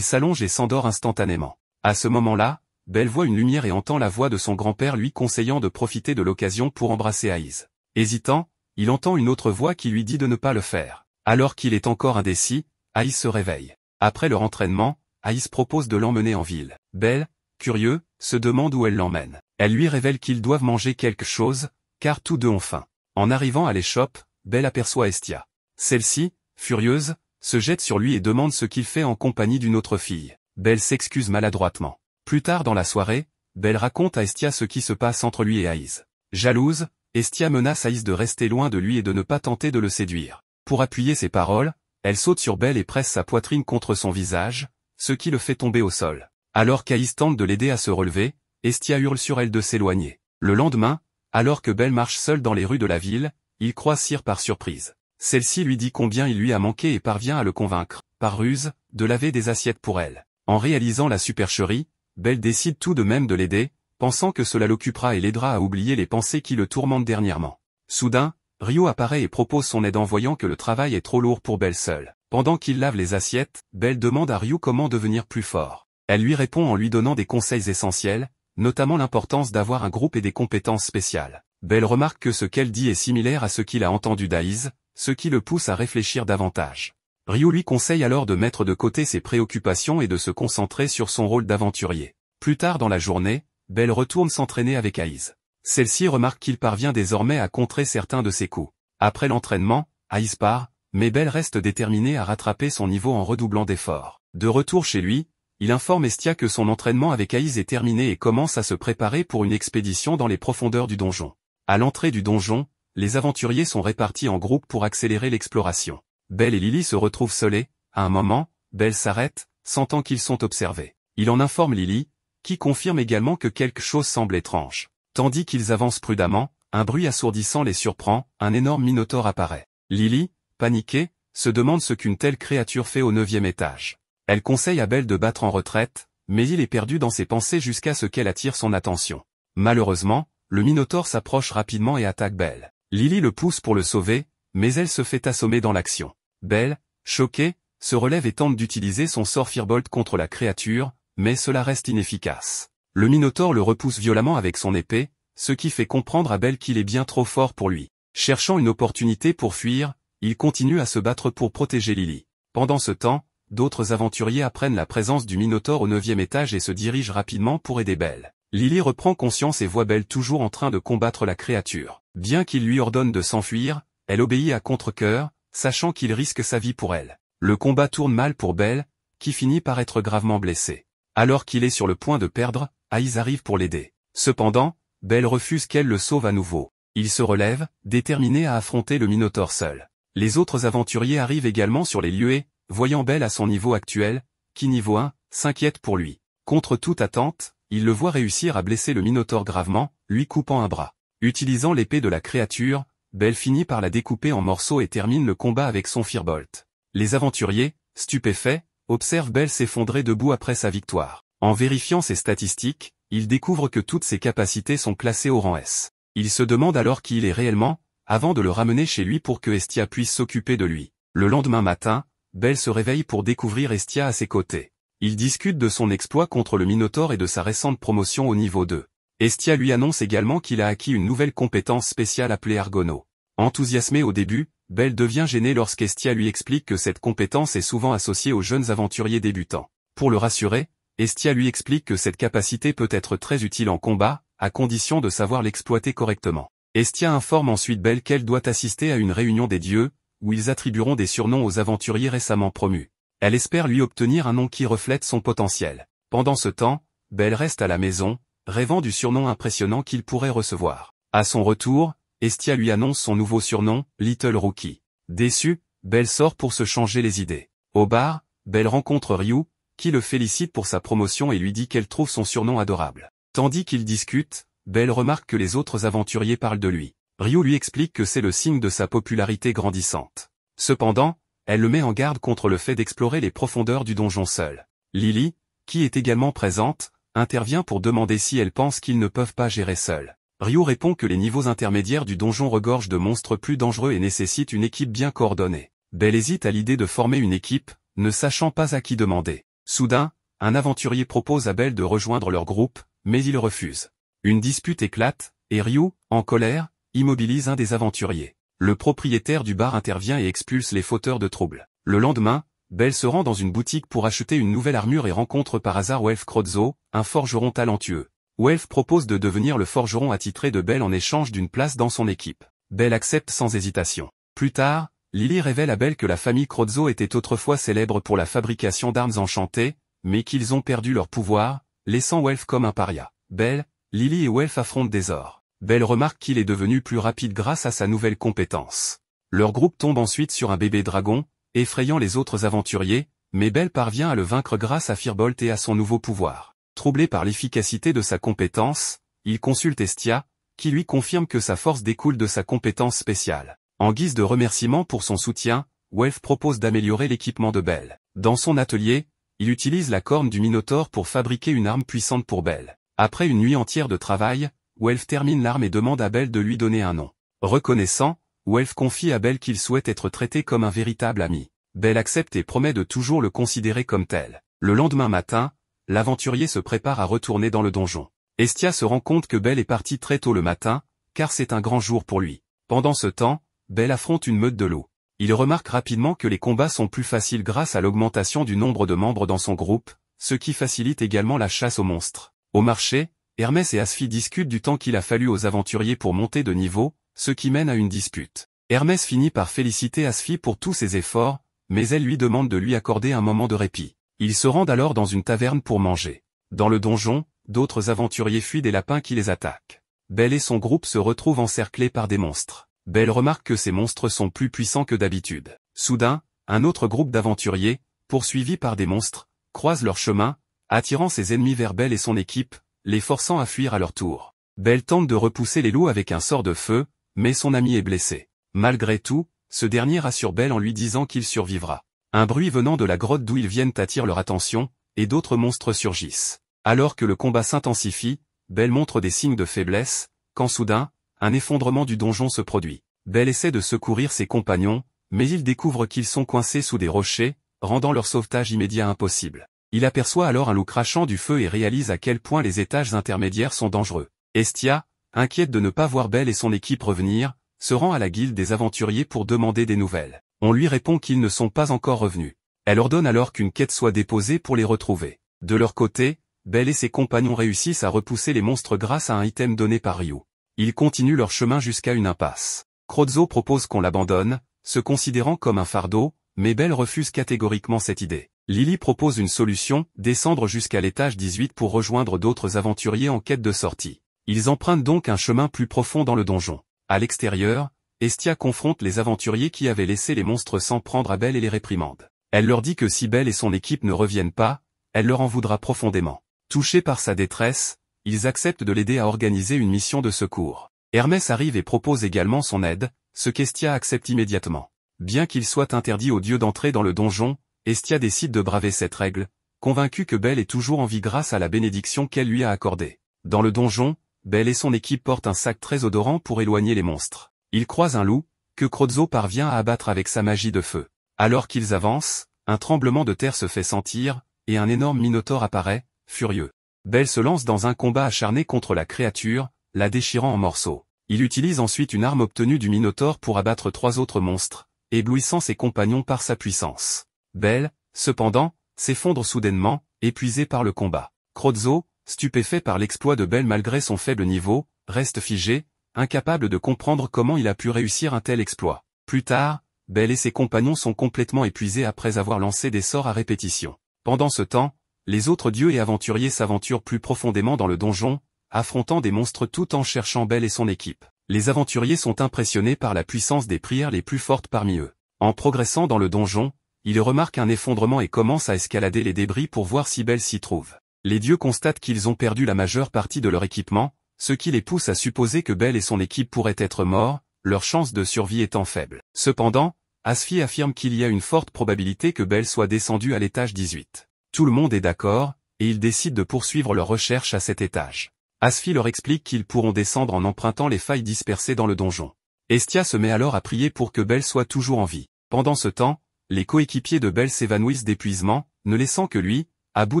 s'allonge et s'endort instantanément. À ce moment-là, Belle voit une lumière et entend la voix de son grand-père lui conseillant de profiter de l'occasion pour embrasser Aïs. Hésitant, il entend une autre voix qui lui dit de ne pas le faire. Alors qu'il est encore indécis, Aïs se réveille. Après leur entraînement, Aïs propose de l'emmener en ville. Belle, curieux, se demande où elle l'emmène. Elle lui révèle qu'ils doivent manger quelque chose, car tous deux ont faim. En arrivant à l'échoppe, Belle aperçoit Estia. Celle-ci, furieuse, se jette sur lui et demande ce qu'il fait en compagnie d'une autre fille. Belle s'excuse maladroitement. Plus tard dans la soirée, Belle raconte à Estia ce qui se passe entre lui et Aïs. Jalouse, Estia menace Aïs de rester loin de lui et de ne pas tenter de le séduire. Pour appuyer ses paroles, elle saute sur Belle et presse sa poitrine contre son visage, ce qui le fait tomber au sol. Alors qu'Aïs tente de l'aider à se relever, Estia hurle sur elle de s'éloigner. Le lendemain, alors que Belle marche seule dans les rues de la ville, il croise Cyr par surprise. Celle-ci lui dit combien il lui a manqué et parvient à le convaincre, par ruse, de laver des assiettes pour elle. En réalisant la supercherie, Belle décide tout de même de l'aider, pensant que cela l'occupera et l'aidera à oublier les pensées qui le tourmentent dernièrement. Soudain, Ryo apparaît et propose son aide en voyant que le travail est trop lourd pour Belle seule. Pendant qu'il lave les assiettes, Belle demande à Ryo comment devenir plus fort. Elle lui répond en lui donnant des conseils essentiels, notamment l'importance d'avoir un groupe et des compétences spéciales. Belle remarque que ce qu'elle dit est similaire à ce qu'il a entendu d'Aïs, ce qui le pousse à réfléchir davantage. Ryo lui conseille alors de mettre de côté ses préoccupations et de se concentrer sur son rôle d'aventurier. Plus tard dans la journée, Belle retourne s'entraîner avec Aïs. Celle-ci remarque qu'il parvient désormais à contrer certains de ses coups. Après l'entraînement, Aïs part, mais Belle reste déterminée à rattraper son niveau en redoublant d'efforts. De retour chez lui, il informe Estia que son entraînement avec Aïs est terminé et commence à se préparer pour une expédition dans les profondeurs du donjon. À l'entrée du donjon, les aventuriers sont répartis en groupes pour accélérer l'exploration. Belle et Lily se retrouvent seules. À un moment, Belle s'arrête, sentant qu'ils sont observés. Il en informe Lily, qui confirme également que quelque chose semble étrange. Tandis qu'ils avancent prudemment, un bruit assourdissant les surprend, un énorme minotaure apparaît. Lily, paniquée, se demande ce qu'une telle créature fait au 9e étage. Elle conseille à Belle de battre en retraite, mais il est perdu dans ses pensées jusqu'à ce qu'elle attire son attention. Malheureusement, le minotaure s'approche rapidement et attaque Belle. Lily le pousse pour le sauver, mais elle se fait assommer dans l'action. Belle, choquée, se relève et tente d'utiliser son sort Firbolt contre la créature, mais cela reste inefficace. Le minotaure le repousse violemment avec son épée, ce qui fait comprendre à Belle qu'il est bien trop fort pour lui. Cherchant une opportunité pour fuir, il continue à se battre pour protéger Lily. Pendant ce temps, d'autres aventuriers apprennent la présence du minotaure au 9e étage et se dirigent rapidement pour aider Belle. Lily reprend conscience et voit Belle toujours en train de combattre la créature. Bien qu'il lui ordonne de s'enfuir, elle obéit à contre-cœur, sachant qu'il risque sa vie pour elle. Le combat tourne mal pour Belle, qui finit par être gravement blessée. Alors qu'il est sur le point de perdre, Aïs arrive pour l'aider. Cependant, Belle refuse qu'elle le sauve à nouveau. Il se relève, déterminé à affronter le minotaure seul. Les autres aventuriers arrivent également sur les lieux et, voyant Belle à son niveau actuel, qui niveau 1, s'inquiète pour lui. Contre toute attente, il le voit réussir à blesser le minotaure gravement, lui coupant un bras. Utilisant l'épée de la créature, Belle finit par la découper en morceaux et termine le combat avec son Firbolt. Les aventuriers, stupéfaits, observent Belle s'effondrer debout après sa victoire. En vérifiant ses statistiques, ils découvrent que toutes ses capacités sont classées au rang S. Il se demande alors qui il est réellement, avant de le ramener chez lui pour que Estia puisse s'occuper de lui. Le lendemain matin, Belle se réveille pour découvrir Estia à ses côtés. Ils discutent de son exploit contre le Minotaure et de sa récente promotion au niveau 2. Estia lui annonce également qu'il a acquis une nouvelle compétence spéciale appelée Argono. Enthousiasmée au début, Belle devient gênée lorsqu'Estia lui explique que cette compétence est souvent associée aux jeunes aventuriers débutants. Pour le rassurer, Estia lui explique que cette capacité peut être très utile en combat, à condition de savoir l'exploiter correctement. Estia informe ensuite Belle qu'elle doit assister à une réunion des dieux, où ils attribueront des surnoms aux aventuriers récemment promus. Elle espère lui obtenir un nom qui reflète son potentiel. Pendant ce temps, Belle reste à la maison, rêvant du surnom impressionnant qu'il pourrait recevoir. À son retour, Estia lui annonce son nouveau surnom, Little Rookie. Déçue, Belle sort pour se changer les idées. Au bar, Belle rencontre Ryu, qui le félicite pour sa promotion et lui dit qu'elle trouve son surnom adorable. Tandis qu'ils discutent, Belle remarque que les autres aventuriers parlent de lui. Ryu lui explique que c'est le signe de sa popularité grandissante. Cependant, elle le met en garde contre le fait d'explorer les profondeurs du donjon seul. Lily, qui est également présente, intervient pour demander si elle pense qu'ils ne peuvent pas gérer seuls. Ryu répond que les niveaux intermédiaires du donjon regorgent de monstres plus dangereux et nécessitent une équipe bien coordonnée. Belle hésite à l'idée de former une équipe, ne sachant pas à qui demander. Soudain, un aventurier propose à Belle de rejoindre leur groupe, mais il refuse. Une dispute éclate, et Ryu, en colère, immobilise un des aventuriers. Le propriétaire du bar intervient et expulse les fauteurs de troubles. Le lendemain, Belle se rend dans une boutique pour acheter une nouvelle armure et rencontre par hasard Welf Crozzo, un forgeron talentueux. Welf propose de devenir le forgeron attitré de Belle en échange d'une place dans son équipe. Belle accepte sans hésitation. Plus tard, Lily révèle à Belle que la famille Crozzo était autrefois célèbre pour la fabrication d'armes enchantées, mais qu'ils ont perdu leur pouvoir, laissant Welf comme un paria. Belle, Lily et Welf affrontent Désor. Belle remarque qu'il est devenu plus rapide grâce à sa nouvelle compétence. Leur groupe tombe ensuite sur un bébé dragon, effrayant les autres aventuriers, mais Belle parvient à le vaincre grâce à Firbolt et à son nouveau pouvoir. Troublé par l'efficacité de sa compétence, il consulte Estia, qui lui confirme que sa force découle de sa compétence spéciale. En guise de remerciement pour son soutien, Welf propose d'améliorer l'équipement de Belle. Dans son atelier, il utilise la corne du Minotaure pour fabriquer une arme puissante pour Belle. Après une nuit entière de travail, Welf termine l'arme et demande à Belle de lui donner un nom. Reconnaissant, Welf confie à Belle qu'il souhaite être traité comme un véritable ami. Belle accepte et promet de toujours le considérer comme tel. Le lendemain matin, l'aventurier se prépare à retourner dans le donjon. Estia se rend compte que Belle est partie très tôt le matin, car c'est un grand jour pour lui. Pendant ce temps, Belle affronte une meute de loups. Il remarque rapidement que les combats sont plus faciles grâce à l'augmentation du nombre de membres dans son groupe, ce qui facilite également la chasse aux monstres. Au marché, Hermès et Asfi discutent du temps qu'il a fallu aux aventuriers pour monter de niveau, ce qui mène à une dispute. Hermès finit par féliciter Asfi pour tous ses efforts, mais elle lui demande de lui accorder un moment de répit. Ils se rendent alors dans une taverne pour manger. Dans le donjon, d'autres aventuriers fuient des lapins qui les attaquent. Belle et son groupe se retrouvent encerclés par des monstres. Belle remarque que ces monstres sont plus puissants que d'habitude. Soudain, un autre groupe d'aventuriers, poursuivis par des monstres, croise leur chemin, attirant ses ennemis vers Belle et son équipe, les forçant à fuir à leur tour. Belle tente de repousser les loups avec un sort de feu, mais son ami est blessé. Malgré tout, ce dernier rassure Belle en lui disant qu'il survivra. Un bruit venant de la grotte d'où ils viennent attire leur attention, et d'autres monstres surgissent. Alors que le combat s'intensifie, Belle montre des signes de faiblesse, quand soudain, un effondrement du donjon se produit. Belle essaie de secourir ses compagnons, mais il découvre qu'ils sont coincés sous des rochers, rendant leur sauvetage immédiat impossible. Il aperçoit alors un loup crachant du feu et réalise à quel point les étages intermédiaires sont dangereux. Estia, inquiète de ne pas voir Belle et son équipe revenir, se rend à la guilde des aventuriers pour demander des nouvelles. On lui répond qu'ils ne sont pas encore revenus. Elle ordonne alors qu'une quête soit déposée pour les retrouver. De leur côté, Belle et ses compagnons réussissent à repousser les monstres grâce à un item donné par Ryu. Ils continuent leur chemin jusqu'à une impasse. Crozzo propose qu'on l'abandonne, se considérant comme un fardeau, mais Belle refuse catégoriquement cette idée. Lily propose une solution, descendre jusqu'à l'étage 18 pour rejoindre d'autres aventuriers en quête de sortie. Ils empruntent donc un chemin plus profond dans le donjon. À l'extérieur, Estia confronte les aventuriers qui avaient laissé les monstres s'en prendre à Belle et les réprimande. Elle leur dit que si Belle et son équipe ne reviennent pas, elle leur en voudra profondément. Touchés par sa détresse, ils acceptent de l'aider à organiser une mission de secours. Hermès arrive et propose également son aide, ce qu'Estia accepte immédiatement. Bien qu'il soit interdit aux dieux d'entrer dans le donjon, Estia décide de braver cette règle, convaincue que Belle est toujours en vie grâce à la bénédiction qu'elle lui a accordée. Dans le donjon, Belle et son équipe portent un sac très odorant pour éloigner les monstres. Ils croisent un loup, que Crozzo parvient à abattre avec sa magie de feu. Alors qu'ils avancent, un tremblement de terre se fait sentir, et un énorme minotaure apparaît, furieux. Belle se lance dans un combat acharné contre la créature, la déchirant en morceaux. Il utilise ensuite une arme obtenue du minotaure pour abattre 3 autres monstres, éblouissant ses compagnons par sa puissance. Belle, cependant, s'effondre soudainement, épuisée par le combat. Crozzo, stupéfait par l'exploit de Belle malgré son faible niveau, reste figé, incapable de comprendre comment il a pu réussir un tel exploit. Plus tard, Belle et ses compagnons sont complètement épuisés après avoir lancé des sorts à répétition. Pendant ce temps, les autres dieux et aventuriers s'aventurent plus profondément dans le donjon, affrontant des monstres tout en cherchant Belle et son équipe. Les aventuriers sont impressionnés par la puissance des prières les plus fortes parmi eux. En progressant dans le donjon, ils remarquent un effondrement et commencent à escalader les débris pour voir si Belle s'y trouve. Les dieux constatent qu'ils ont perdu la majeure partie de leur équipement, ce qui les pousse à supposer que Belle et son équipe pourraient être morts, leur chance de survie étant faible. Cependant, Asfi affirme qu'il y a une forte probabilité que Belle soit descendue à l'étage 18. Tout le monde est d'accord, et ils décident de poursuivre leurs recherches à cet étage. Asfi leur explique qu'ils pourront descendre en empruntant les failles dispersées dans le donjon. Estia se met alors à prier pour que Belle soit toujours en vie. Pendant ce temps, les coéquipiers de Belle s'évanouissent d'épuisement, ne laissant que lui, à bout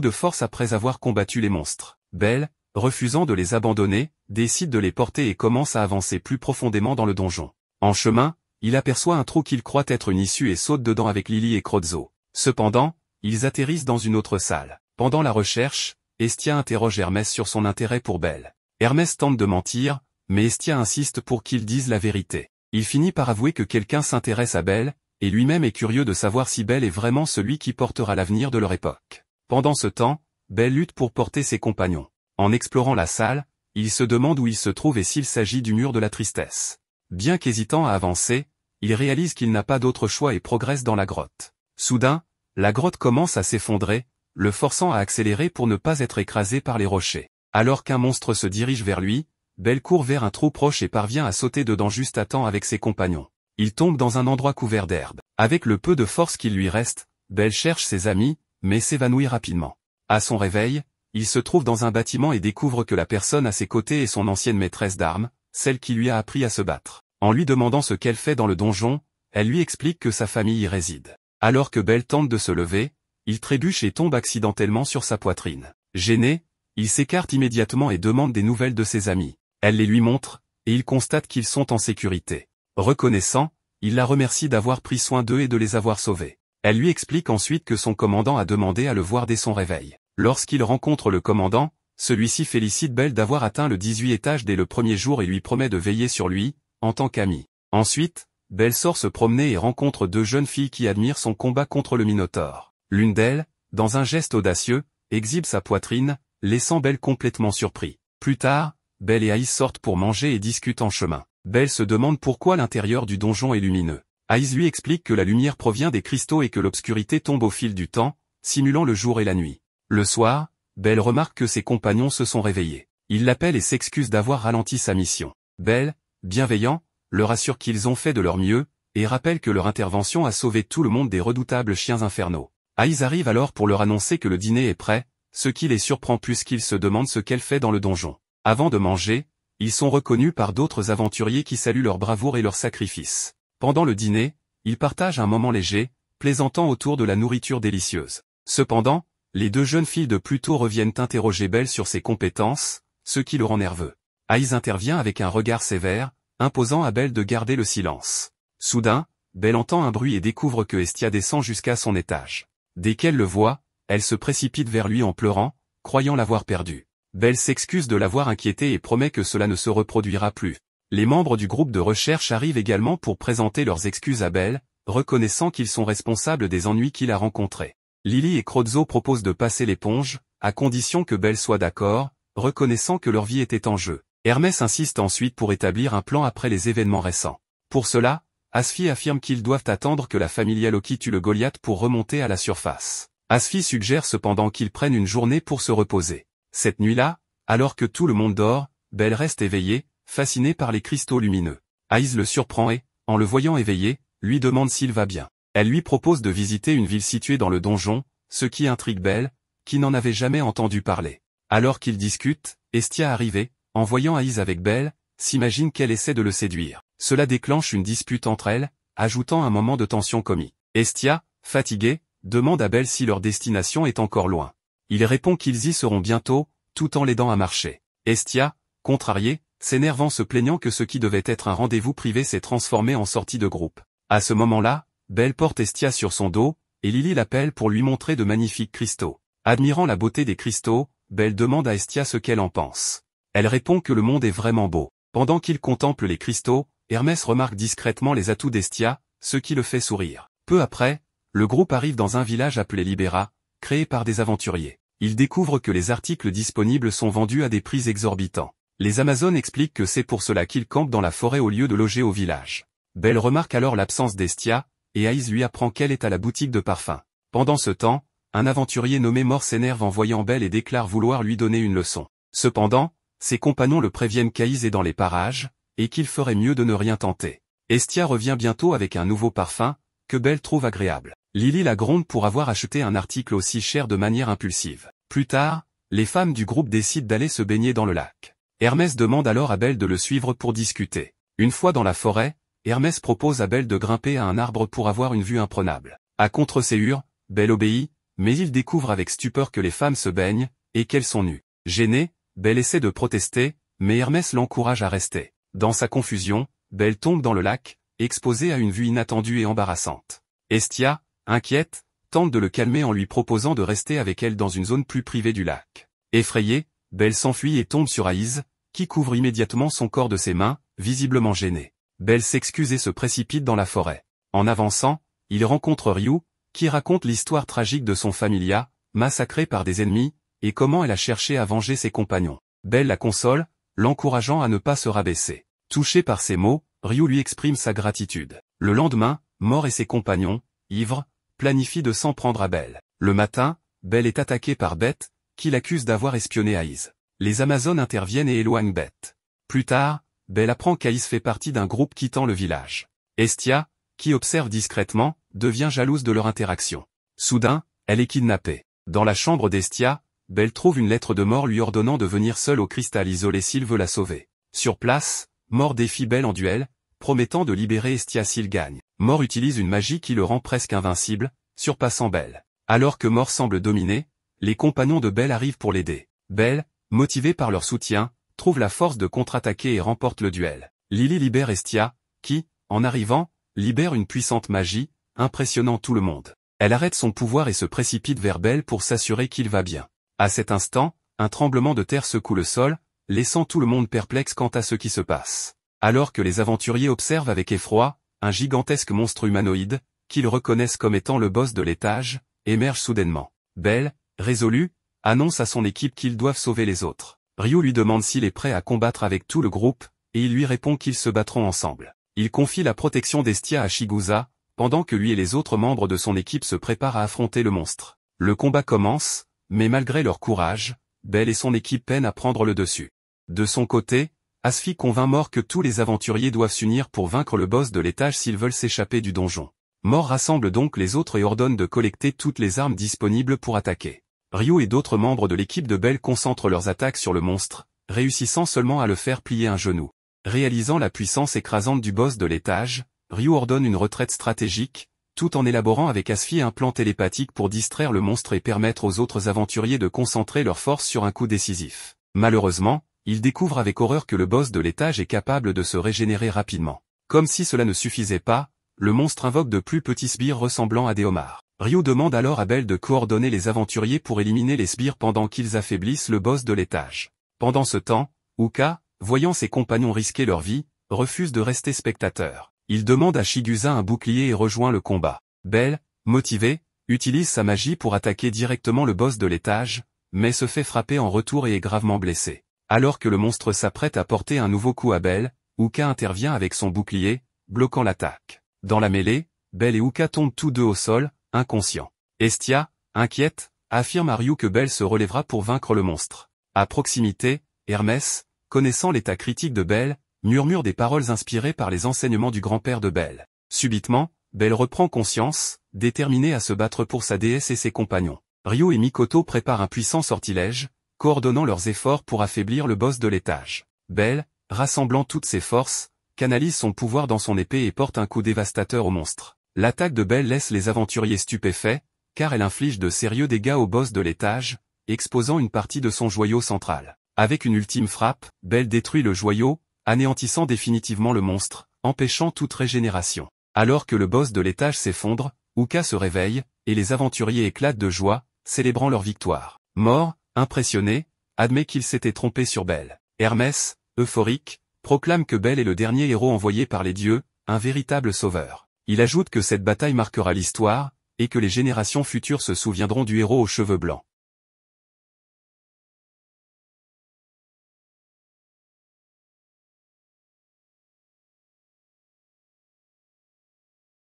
de force après avoir combattu les monstres. Belle, refusant de les abandonner, décide de les porter et commence à avancer plus profondément dans le donjon. En chemin, il aperçoit un trou qu'il croit être une issue et saute dedans avec Lily et Crozzo. Cependant, ils atterrissent dans une autre salle. Pendant la recherche, Estia interroge Hermès sur son intérêt pour Belle. Hermès tente de mentir, mais Estia insiste pour qu'il dise la vérité. Il finit par avouer que quelqu'un s'intéresse à Belle, et lui-même est curieux de savoir si Belle est vraiment celui qui portera l'avenir de leur époque. Pendant ce temps, Belle lutte pour porter ses compagnons. En explorant la salle, il se demande où il se trouve et s'il s'agit du mur de la tristesse. Bien qu'hésitant à avancer, il réalise qu'il n'a pas d'autre choix et progresse dans la grotte. Soudain, la grotte commence à s'effondrer, le forçant à accélérer pour ne pas être écrasé par les rochers. Alors qu'un monstre se dirige vers lui, Belle court vers un trou proche et parvient à sauter dedans juste à temps avec ses compagnons. Il tombe dans un endroit couvert d'herbe. Avec le peu de force qu'il lui reste, Belle cherche ses amis, mais s'évanouit rapidement. À son réveil, il se trouve dans un bâtiment et découvre que la personne à ses côtés est son ancienne maîtresse d'armes, celle qui lui a appris à se battre. En lui demandant ce qu'elle fait dans le donjon, elle lui explique que sa famille y réside. Alors que Belle tente de se lever, il trébuche et tombe accidentellement sur sa poitrine. Gêné, il s'écarte immédiatement et demande des nouvelles de ses amis. Elle les lui montre, et il constate qu'ils sont en sécurité. Reconnaissant, il la remercie d'avoir pris soin d'eux et de les avoir sauvés. Elle lui explique ensuite que son commandant a demandé à le voir dès son réveil. Lorsqu'il rencontre le commandant, celui-ci félicite Belle d'avoir atteint le 18 étage dès le premier jour et lui promet de veiller sur lui, en tant qu'ami. Ensuite, Belle sort se promener et rencontre deux jeunes filles qui admirent son combat contre le Minotaure. L'une d'elles, dans un geste audacieux, exhibe sa poitrine, laissant Belle complètement surpris. Plus tard, Belle et Aïs sortent pour manger et discutent en chemin. Belle se demande pourquoi l'intérieur du donjon est lumineux. Aïs lui explique que la lumière provient des cristaux et que l'obscurité tombe au fil du temps, simulant le jour et la nuit. Le soir, Belle remarque que ses compagnons se sont réveillés. Il l'appelle et s'excuse d'avoir ralenti sa mission. Belle, bienveillant, leur assure qu'ils ont fait de leur mieux, et rappelle que leur intervention a sauvé tout le monde des redoutables chiens infernaux. Aïs arrive alors pour leur annoncer que le dîner est prêt, ce qui les surprend puisqu'ils se demandent ce qu'elle fait dans le donjon. Avant de manger, ils sont reconnus par d'autres aventuriers qui saluent leur bravoure et leur sacrifice. Pendant le dîner, ils partagent un moment léger, plaisantant autour de la nourriture délicieuse. Cependant, les deux jeunes filles de Pluto reviennent interroger Belle sur ses compétences, ce qui le rend nerveux. Aïs intervient avec un regard sévère, imposant à Belle de garder le silence. Soudain, Belle entend un bruit et découvre que Estia descend jusqu'à son étage. Dès qu'elle le voit, elle se précipite vers lui en pleurant, croyant l'avoir perdu. Belle s'excuse de l'avoir inquiété et promet que cela ne se reproduira plus. Les membres du groupe de recherche arrivent également pour présenter leurs excuses à Belle, reconnaissant qu'ils sont responsables des ennuis qu'il a rencontrés. Lily et Crozzo proposent de passer l'éponge, à condition que Belle soit d'accord, reconnaissant que leur vie était en jeu. Hermès insiste ensuite pour établir un plan après les événements récents. Pour cela, Asfi affirme qu'ils doivent attendre que la famille Loki tue le Goliath pour remonter à la surface. Asfi suggère cependant qu'ils prennent une journée pour se reposer. Cette nuit-là, alors que tout le monde dort, Belle reste éveillée, fascinée par les cristaux lumineux. Aïs le surprend et, en le voyant éveillé, lui demande s'il va bien. Elle lui propose de visiter une ville située dans le donjon, ce qui intrigue Belle, qui n'en avait jamais entendu parler. Alors qu'ils discutent, Estia arrivée, en voyant Aïs avec Belle, s'imagine qu'elle essaie de le séduire. Cela déclenche une dispute entre elles, ajoutant un moment de tension comique. Estia, fatiguée, demande à Belle si leur destination est encore loin. Il répond qu'ils y seront bientôt, tout en l'aidant à marcher. Estia, contrariée, s'énerve en se plaignant que ce qui devait être un rendez-vous privé s'est transformé en sortie de groupe. À ce moment-là, Belle porte Estia sur son dos, et Lily l'appelle pour lui montrer de magnifiques cristaux. Admirant la beauté des cristaux, Belle demande à Estia ce qu'elle en pense. Elle répond que le monde est vraiment beau. Pendant qu'il contemple les cristaux, Hermès remarque discrètement les atouts d'Estia, ce qui le fait sourire. Peu après, le groupe arrive dans un village appelé Libera, créé par des aventuriers. Ils découvrent que les articles disponibles sont vendus à des prix exorbitants. Les Amazones expliquent que c'est pour cela qu'ils campent dans la forêt au lieu de loger au village. Belle remarque alors l'absence d'Estia, et Aïs lui apprend qu'elle est à la boutique de parfums. Pendant ce temps, un aventurier nommé Mort s'énerve en voyant Belle et déclare vouloir lui donner une leçon. Cependant, ses compagnons le préviennent qu'Aïs est dans les parages, et qu'il ferait mieux de ne rien tenter. Estia revient bientôt avec un nouveau parfum, que Belle trouve agréable. Lily la gronde pour avoir acheté un article aussi cher de manière impulsive. Plus tard, les femmes du groupe décident d'aller se baigner dans le lac. Hermès demande alors à Belle de le suivre pour discuter. Une fois dans la forêt, Hermès propose à Belle de grimper à un arbre pour avoir une vue imprenable. À contre-séhur, Belle obéit, mais il découvre avec stupeur que les femmes se baignent, et qu'elles sont nues. Gênée, Belle essaie de protester, mais Hermès l'encourage à rester. Dans sa confusion, Belle tombe dans le lac, exposée à une vue inattendue et embarrassante. Hestia, inquiète, tente de le calmer en lui proposant de rester avec elle dans une zone plus privée du lac. Effrayée, Belle s'enfuit et tombe sur Aïs, qui couvre immédiatement son corps de ses mains, visiblement gênée. Belle s'excuse et se précipite dans la forêt. En avançant, il rencontre Ryu, qui raconte l'histoire tragique de son familia, massacré par des ennemis, et comment elle a cherché à venger ses compagnons. Belle la console, l'encourageant à ne pas se rabaisser. Touché par ces mots, Ryu lui exprime sa gratitude. Le lendemain, Mort et ses compagnons, ivres, planifient de s'en prendre à Belle. Le matin, Belle est attaquée par Beth, qui l'accuse d'avoir espionné Aïs. Les Amazones interviennent et éloignent Beth. Plus tard, Belle apprend qu'Aïs fait partie d'un groupe quittant le village. Hestia, qui observe discrètement, devient jalouse de leur interaction. Soudain, elle est kidnappée. Dans la chambre d'Hestia, Belle trouve une lettre de Mort lui ordonnant de venir seule au cristal isolé s'il veut la sauver. Sur place, Mort défie Belle en duel, promettant de libérer Hestia s'il gagne. Mort utilise une magie qui le rend presque invincible, surpassant Belle. Alors que Mort semble dominer, les compagnons de Belle arrivent pour l'aider. Belle, motivée par leur soutien, trouve la force de contre-attaquer et remporte le duel. Lily libère Hestia, qui, en arrivant, libère une puissante magie, impressionnant tout le monde. Elle arrête son pouvoir et se précipite vers Belle pour s'assurer qu'il va bien. À cet instant, un tremblement de terre secoue le sol, laissant tout le monde perplexe quant à ce qui se passe. Alors que les aventuriers observent avec effroi, un gigantesque monstre humanoïde, qu'ils reconnaissent comme étant le boss de l'étage, émerge soudainement. Belle, résolue, annonce à son équipe qu'ils doivent sauver les autres. Ryu lui demande s'il est prêt à combattre avec tout le groupe, et il lui répond qu'ils se battront ensemble. Il confie la protection d'Hestia à Chigusa, pendant que lui et les autres membres de son équipe se préparent à affronter le monstre. Le combat commence, mais malgré leur courage, Belle et son équipe peinent à prendre le dessus. De son côté, Asfi convainc Mort que tous les aventuriers doivent s'unir pour vaincre le boss de l'étage s'ils veulent s'échapper du donjon. Mort rassemble donc les autres et ordonne de collecter toutes les armes disponibles pour attaquer. Ryu et d'autres membres de l'équipe de Belle concentrent leurs attaques sur le monstre, réussissant seulement à le faire plier un genou. Réalisant la puissance écrasante du boss de l'étage, Ryu ordonne une retraite stratégique, tout en élaborant avec Asfi un plan télépathique pour distraire le monstre et permettre aux autres aventuriers de concentrer leurs forces sur un coup décisif. Malheureusement, il découvre avec horreur que le boss de l'étage est capable de se régénérer rapidement. Comme si cela ne suffisait pas, le monstre invoque de plus petits sbires ressemblant à des homards. Ryu demande alors à Belle de coordonner les aventuriers pour éliminer les sbires pendant qu'ils affaiblissent le boss de l'étage. Pendant ce temps, Uka, voyant ses compagnons risquer leur vie, refuse de rester spectateur. Il demande à Chigusa un bouclier et rejoint le combat. Belle, motivée, utilise sa magie pour attaquer directement le boss de l'étage, mais se fait frapper en retour et est gravement blessé. Alors que le monstre s'apprête à porter un nouveau coup à Belle, Uka intervient avec son bouclier, bloquant l'attaque. Dans la mêlée, Belle et Uka tombent tous deux au sol, inconscients. Hestia, inquiète, affirme à Ryu que Belle se relèvera pour vaincre le monstre. À proximité, Hermès, connaissant l'état critique de Belle, murmure des paroles inspirées par les enseignements du grand-père de Belle. Subitement, Belle reprend conscience, déterminée à se battre pour sa déesse et ses compagnons. Ryu et Mikoto préparent un puissant sortilège, coordonnant leurs efforts pour affaiblir le boss de l'étage. Belle, rassemblant toutes ses forces, canalise son pouvoir dans son épée et porte un coup dévastateur au monstre. L'attaque de Belle laisse les aventuriers stupéfaits, car elle inflige de sérieux dégâts au boss de l'étage, exposant une partie de son joyau central. Avec une ultime frappe, Belle détruit le joyau, anéantissant définitivement le monstre, empêchant toute régénération. Alors que le boss de l'étage s'effondre, Uka se réveille, et les aventuriers éclatent de joie, célébrant leur victoire. Mort, impressionné, admet qu'il s'était trompé sur Belle. Hermès, euphorique, proclame que Belle est le dernier héros envoyé par les dieux, un véritable sauveur. Il ajoute que cette bataille marquera l'histoire, et que les générations futures se souviendront du héros aux cheveux blancs.